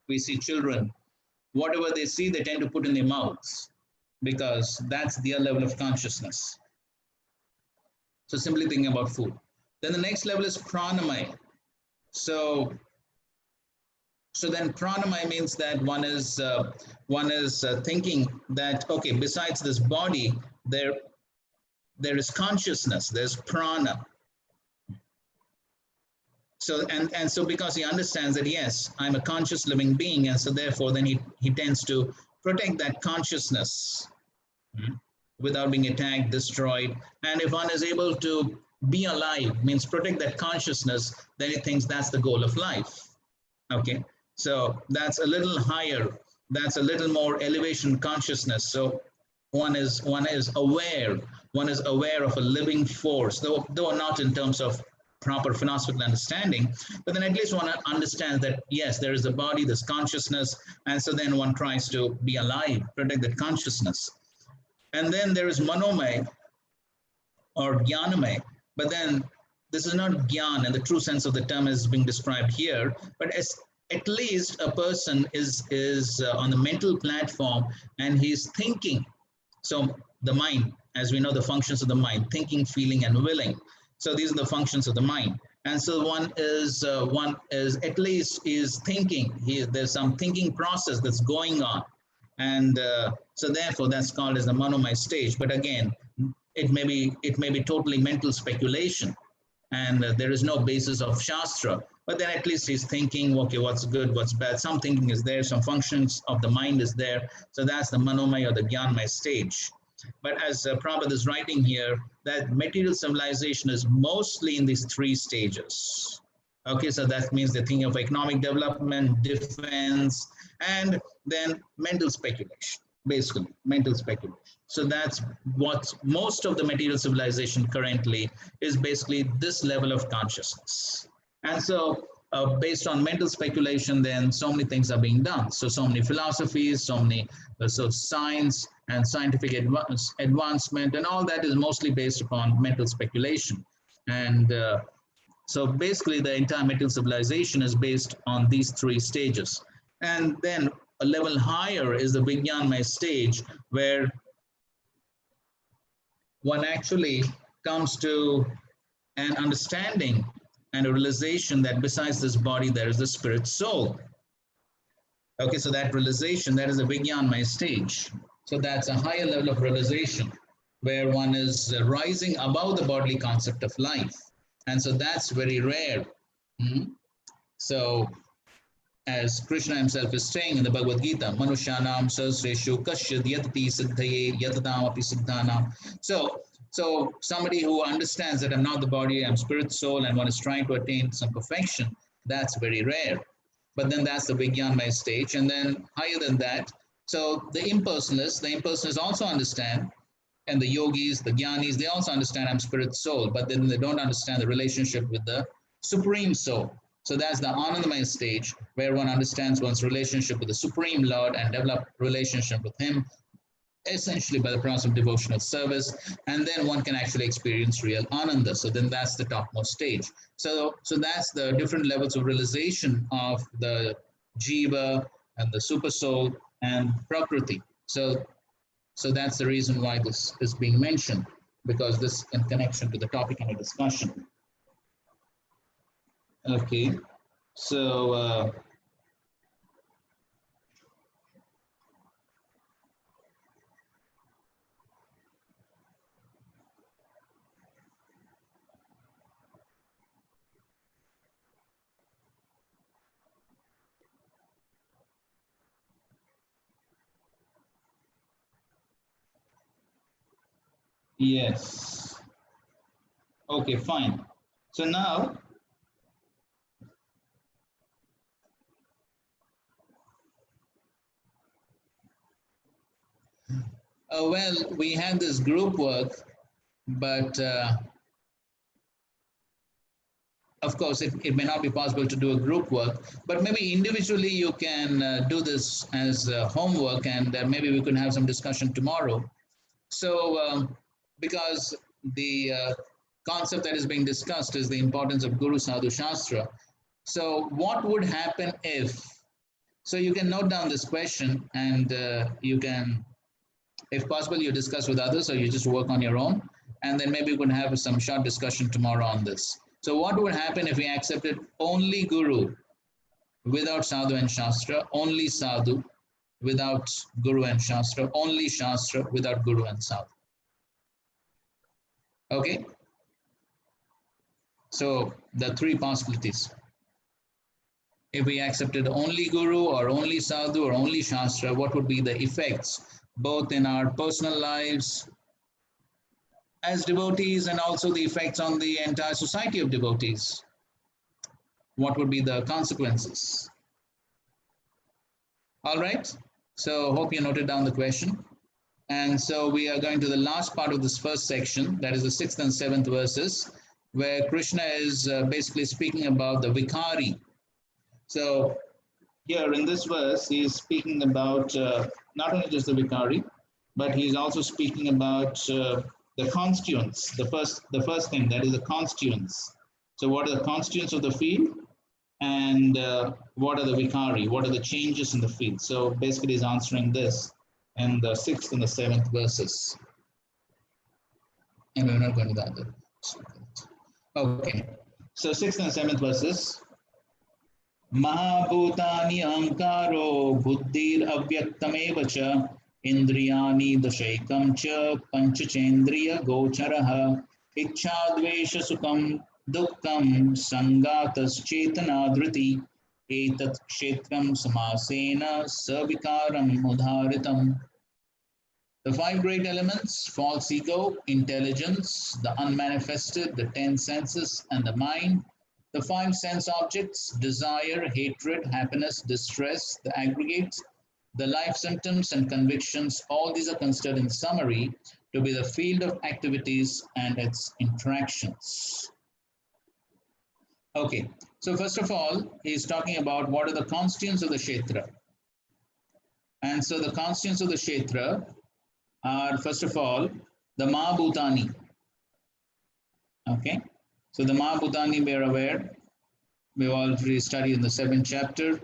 we see children, whatever they see, they tend to put in their mouths because that's their level of consciousness. So simply thinking about food. Then the next level is pranamaya. So So then pranamaya means that one is thinking that, okay, besides this body, there is consciousness, there's prana. So and so because he understands that, yes, I'm a conscious living being, and so therefore then he tends to protect that consciousness without being attacked, destroyed. And if one is able to be alive, means protect that consciousness, then he thinks that's the goal of life. Okay, so that's a little higher, that's a little more elevation consciousness. So one is aware of a living force, though not in terms of proper philosophical understanding, but then at least one understands that, yes, there is a body, there's consciousness, and so then one tries to be alive, protect that consciousness. And then there is manomay or jnanamay, but then this is not jnana in the true sense of the term as being described here, but as at least a person is on the mental platform and he's thinking. So the mind, as we know, the functions of the mind, thinking, feeling, and willing. So these are the functions of the mind. And so one is at least is thinking. There's some thinking process that's going on. And so therefore that's called as the manomaya stage. But again, it may be totally mental speculation, and there is no basis of Shastra. But then at least he's thinking, okay, what's good, what's bad. Some thinking is there, some functions of the mind is there. So that's the manomaya or the jnanamaya stage. But as Prabhupada is writing here, that material civilization is mostly in these three stages. Okay, so that means the thing of economic development, defense, and then mental speculation, basically, mental speculation. So that's what most of the material civilization currently is, basically this level of consciousness. And so based on mental speculation, then so many things are being done. So many philosophies, so science and scientific advancement, and all that is mostly based upon mental speculation. And so basically the entire material civilization is based on these three stages. And then a level higher is the Vijnanamaya stage, where one actually comes to an understanding and a realization that besides this body, there is the spirit soul. Okay, so that realization, that is the Vijnanamaya stage. So that's a higher level of realization where one is rising above the bodily concept of life. And so that's very rare. So as Krishna himself is saying in the Bhagavad Gita, Manushanam sasreshu kashyad yatati siddhaye yatadam api siddhanam. So somebody who understands that I'm not the body, I'm spirit, soul, and one is trying to attain some perfection, that's very rare. But then that's the Vijnanamaya stage. And then higher than that, so the impersonalists also understand, and the yogis, the jnanis, they also understand I'm spirit, soul, but then they don't understand the relationship with the supreme soul. So that's the Anandamaya stage, where one understands one's relationship with the Supreme Lord and develop relationship with Him, essentially by the process of devotional service, and then one can actually experience real Ananda. So then that's the topmost stage. So that's the different levels of realization of the Jiva and the Super Soul and Prakriti. So that's the reason why this is being mentioned, because this in connection to the topic and the discussion. Okay, so yes. Okay, fine. So now, well, we had this group work, but of course, it may not be possible to do a group work, but maybe individually you can do this as homework, and maybe we can have some discussion tomorrow. So, because the concept that is being discussed is the importance of Guru Sadhu Shastra. So what would happen if, so you can note down this question, and you can, if possible, you discuss with others, or you just work on your own, and then maybe we can have some short discussion tomorrow on this. So what would happen if we accepted only Guru without sadhu and shastra, only sadhu, without guru and shastra, only shastra, without guru and sadhu. Okay? So the three possibilities. If we accepted only guru or only sadhu or only shastra, what would be the effects both in our personal lives as devotees and also the effects on the entire society of devotees? What would be the consequences? All right, so hope you noted down the question. And so we are going to the last part of this first section, that is the 6th and 7th verses, where Krishna is basically speaking about the vikari. So here in this verse, he is speaking about not only just the vikari, but he is also speaking about the constituents. The first thing, that is the constituents. So what are the constituents of the field? And what are the vikari? What are the changes in the field? So basically he's answering this in the 6th and the 7th verses. And we're not going to that. Okay. So 6th and 7th verses. Mahabhutani ankaro buddhir avyaktameva cha indriyani dashaikam cha panchachendriya gocharaha ichchadvesha sukam dukkam sangatas chetanadhriti etat kshetram samasena savikaram udharitam. The 5 great elements, false ego, intelligence, the unmanifested, the 10 senses, and the mind. The 5 sense objects, desire, hatred, happiness, distress, the aggregate, the life symptoms and convictions, all these are considered in summary to be the field of activities and its interactions. Okay, so first of all, he's talking about what are the constituents of the kshetra. And so the constituents of the kshetra are, first of all, the Mahabhutani. Okay, so the Mahabhutani, we are aware, we already studied in the 7th chapter,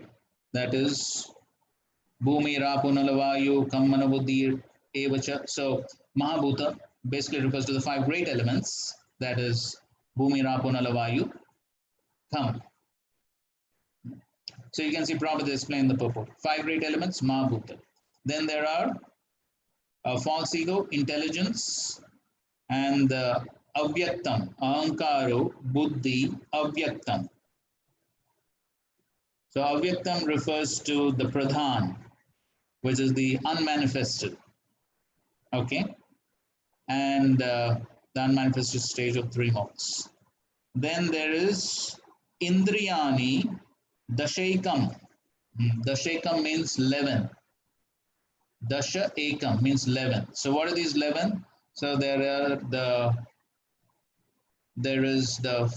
that is Bhumi, Rapu, Nalavayu, Kammana, Buddhi, Evacha. So Mahabhuta basically refers to the 5 great elements, that is Bhumi, Rapu, Nalavayu, Kam. So you can see Prabhupada explained the purport. 5 great elements, Mahabhuta. Then there are false ego, intelligence, and avyaktam, ahankaro, buddhi, avyaktam. So avyaktam refers to the pradhan, which is the unmanifested. Okay, and the unmanifested stage of 3 modes. Then there is indriyani dashaikam. Dashaikam means 11. Dasha ekam means 11. So what are these 11? So there is the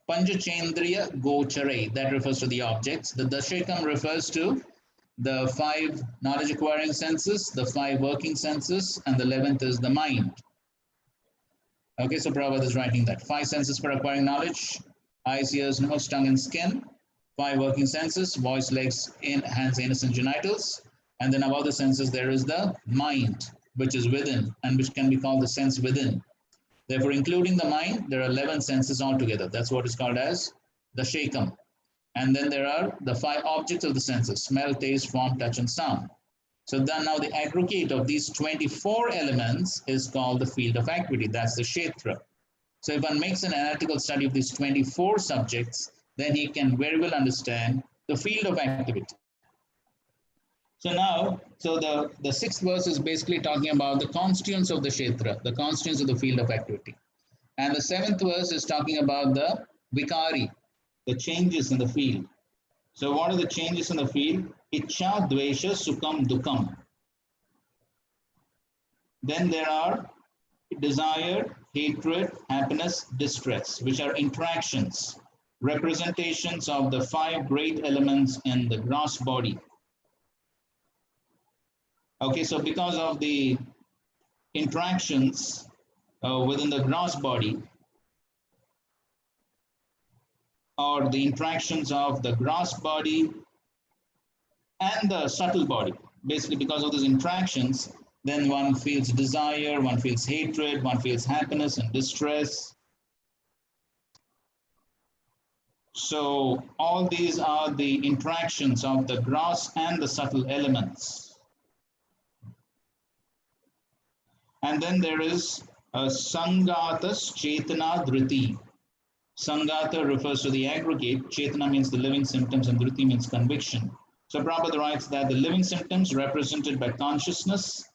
Panchachendriya Gochare, that refers to the objects. The Dashekam refers to the 5 knowledge acquiring senses, the 5 working senses, and the 11th is the mind. Okay, so Prabhupada is writing that 5 senses for acquiring knowledge: eyes, ears, nose, tongue, and skin. 5 working senses: voice, legs, hands, anus, and genitals. And then above the senses, there is the mind, which is within and which can be called the sense within. Therefore, including the mind, there are 11 senses altogether. That's what is called as the Shekam. And then there are the 5 objects of the senses: smell, taste, form, touch, and sound. So then now the aggregate of these 24 elements is called the field of activity. That's the Kshetra. So if one makes an analytical study of these 24 subjects, then he can very well understand the field of activity. So now, the 6th verse is basically talking about the constituents of the Kshetra, the constituents of the field of activity. And the 7th verse is talking about the Vikari, the changes in the field. So what are the changes in the field? Ichcha, Dvesha, Sukham, Dukkam. Then there are desire, hatred, happiness, distress, which are interactions, representations of the 5 great elements in the gross body. Okay, so because of the interactions within the gross body, or the interactions of the gross body and the subtle body, basically because of those interactions, then one feels desire, one feels hatred, one feels happiness and distress. So all these are the interactions of the gross and the subtle elements. And then there is a Sangatas Chetana Dhriti. Sangata refers to the aggregate, Chetana means the living symptoms, and Dhriti means conviction. So Prabhupada writes that the living symptoms represented by consciousness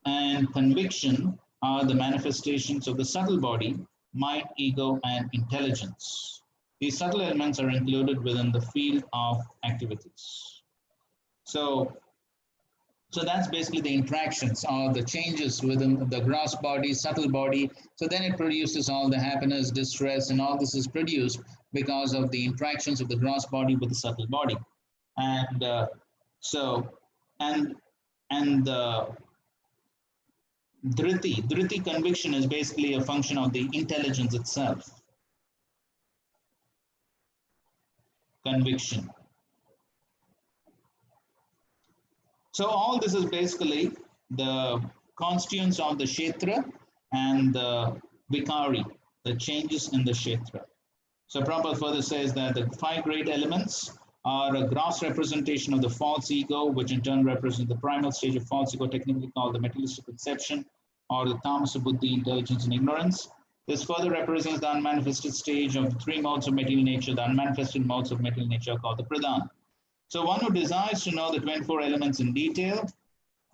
and conviction are the manifestations of the subtle body, mind, ego, and intelligence. These subtle elements are included within the field of activities. So that's basically the interactions or the changes within the gross body, subtle body. So then it produces all the happiness, distress, and all this is produced because of the interactions of the gross body with the subtle body. And and the Dhriti conviction is basically a function of the intelligence itself. Conviction. So all this is basically the constituents of the Kshetra and the Vikari, the changes in the Kshetra. So Prabhupada further says that the 5 great elements are a gross representation of the false ego, which in turn represents the primal stage of false ego, technically called the materialistic conception, or the tamasa buddhi, intelligence and ignorance. This further represents the unmanifested stage of the 3 modes of material nature. The unmanifested modes of material nature are called the pradhan. So one who desires to know the 24 elements in detail,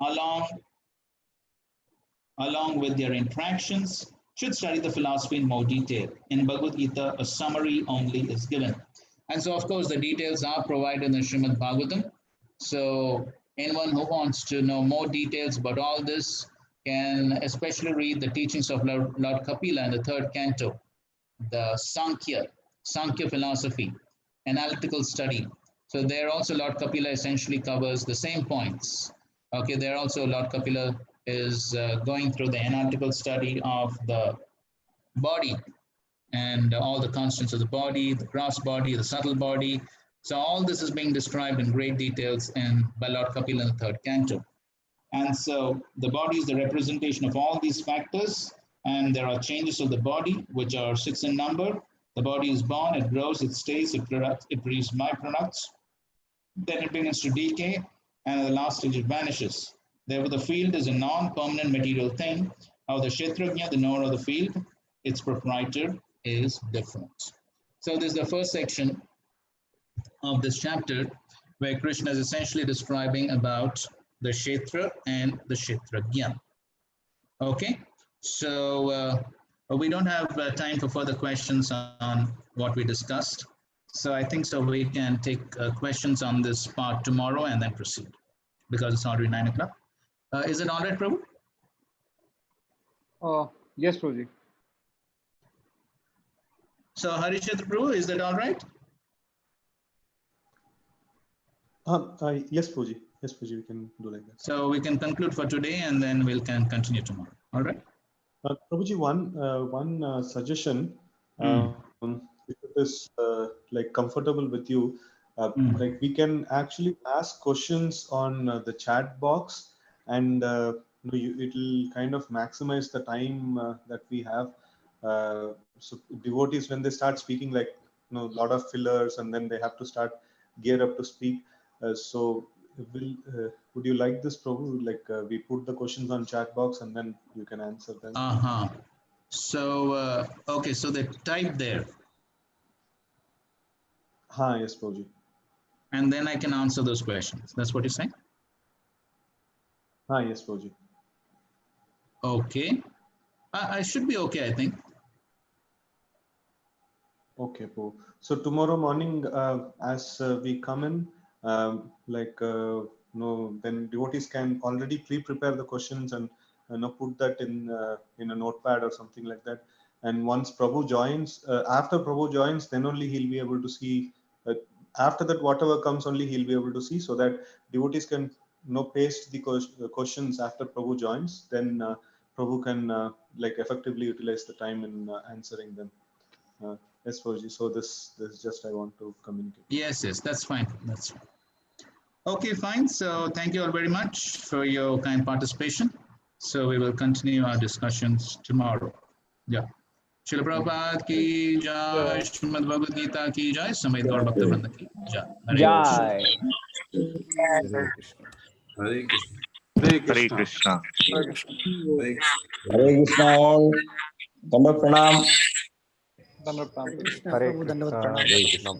along with their interactions, should study the philosophy in more detail. In Bhagavad Gita, a summary only is given. And so, of course, the details are provided in the Srimad Bhagavatam. So anyone who wants to know more details about all this can especially read the teachings of Lord Kapila in the 3rd canto, the Sankhya philosophy, analytical study. So there also Lord Kapila essentially covers the same points. Okay, there also Lord Kapila is going through the analytical study of the body and all the constants of the body, the gross body, the subtle body. So all this is being described in great details by Lord Kapila in the 3rd canto. And so the body is the representation of all these factors, and there are changes of the body, which are 6 in number. The body is born, it grows, it stays, it produces byproducts. Then it begins to decay, and at the last stage it vanishes. Therefore, the field is a non-permanent material thing. How the Kshetrajna, the knower of the field, its proprietor, is different. So this is the first section of this chapter, where Krishna is essentially describing about the Kshetra and the Kshetrajna. Okay, so we don't have time for further questions on what we discussed. So I think so we can take questions on this part tomorrow and then proceed, because it's already 9 o'clock. Is it all right, Prabhu? Yes, Prabhuji. So Harishad Prabhu, is that all right? Yes, Prabhuji. Yes, Prabhuji, we can do like that. So we can conclude for today and then we can continue tomorrow. All right? Prabhuji, one suggestion. If it is like comfortable with you, like we can actually ask questions on the chat box, and it will kind of maximize the time that we have. So devotees, when they start speaking, like a lot of fillers, and then they have to start gear up to speak. So would you like this, Prabhu? Like we put the questions on chat box and then you can answer them. So okay, so they type there. Yes, Prabhuji. And then I can answer those questions. That's what you're saying? Yes, Prabhuji. Okay. I should be okay, I think. Okay, Prabhu. So tomorrow morning, as we come in, then devotees can already pre-prepare the questions and put that in a notepad or something like that. And once Prabhu joins, after Prabhu joins, then only he'll be able to see. After that, whatever comes, only he'll be able to see, so that devotees can paste the questions after Prabhu joins. Then Prabhu can like effectively utilize the time in answering them. Yes, Prabhuji. So this just I want to communicate. Yes, that's fine. That's fine. Okay, fine. So thank you all very much for your kind participation. So we will continue our discussions tomorrow. Yeah. Srila Prabhupada ki jai, Srimad Bhagavad Gita ki jai, Samait Gaur Bhakta Vrinda ki jai. Hare Krishna. Hare Krishna. Hare Krishna. Hare Krishna all. Danda pranam. Krishna Hare Prabhu, Dandavat Krishna. Pranam. Hare Krishna.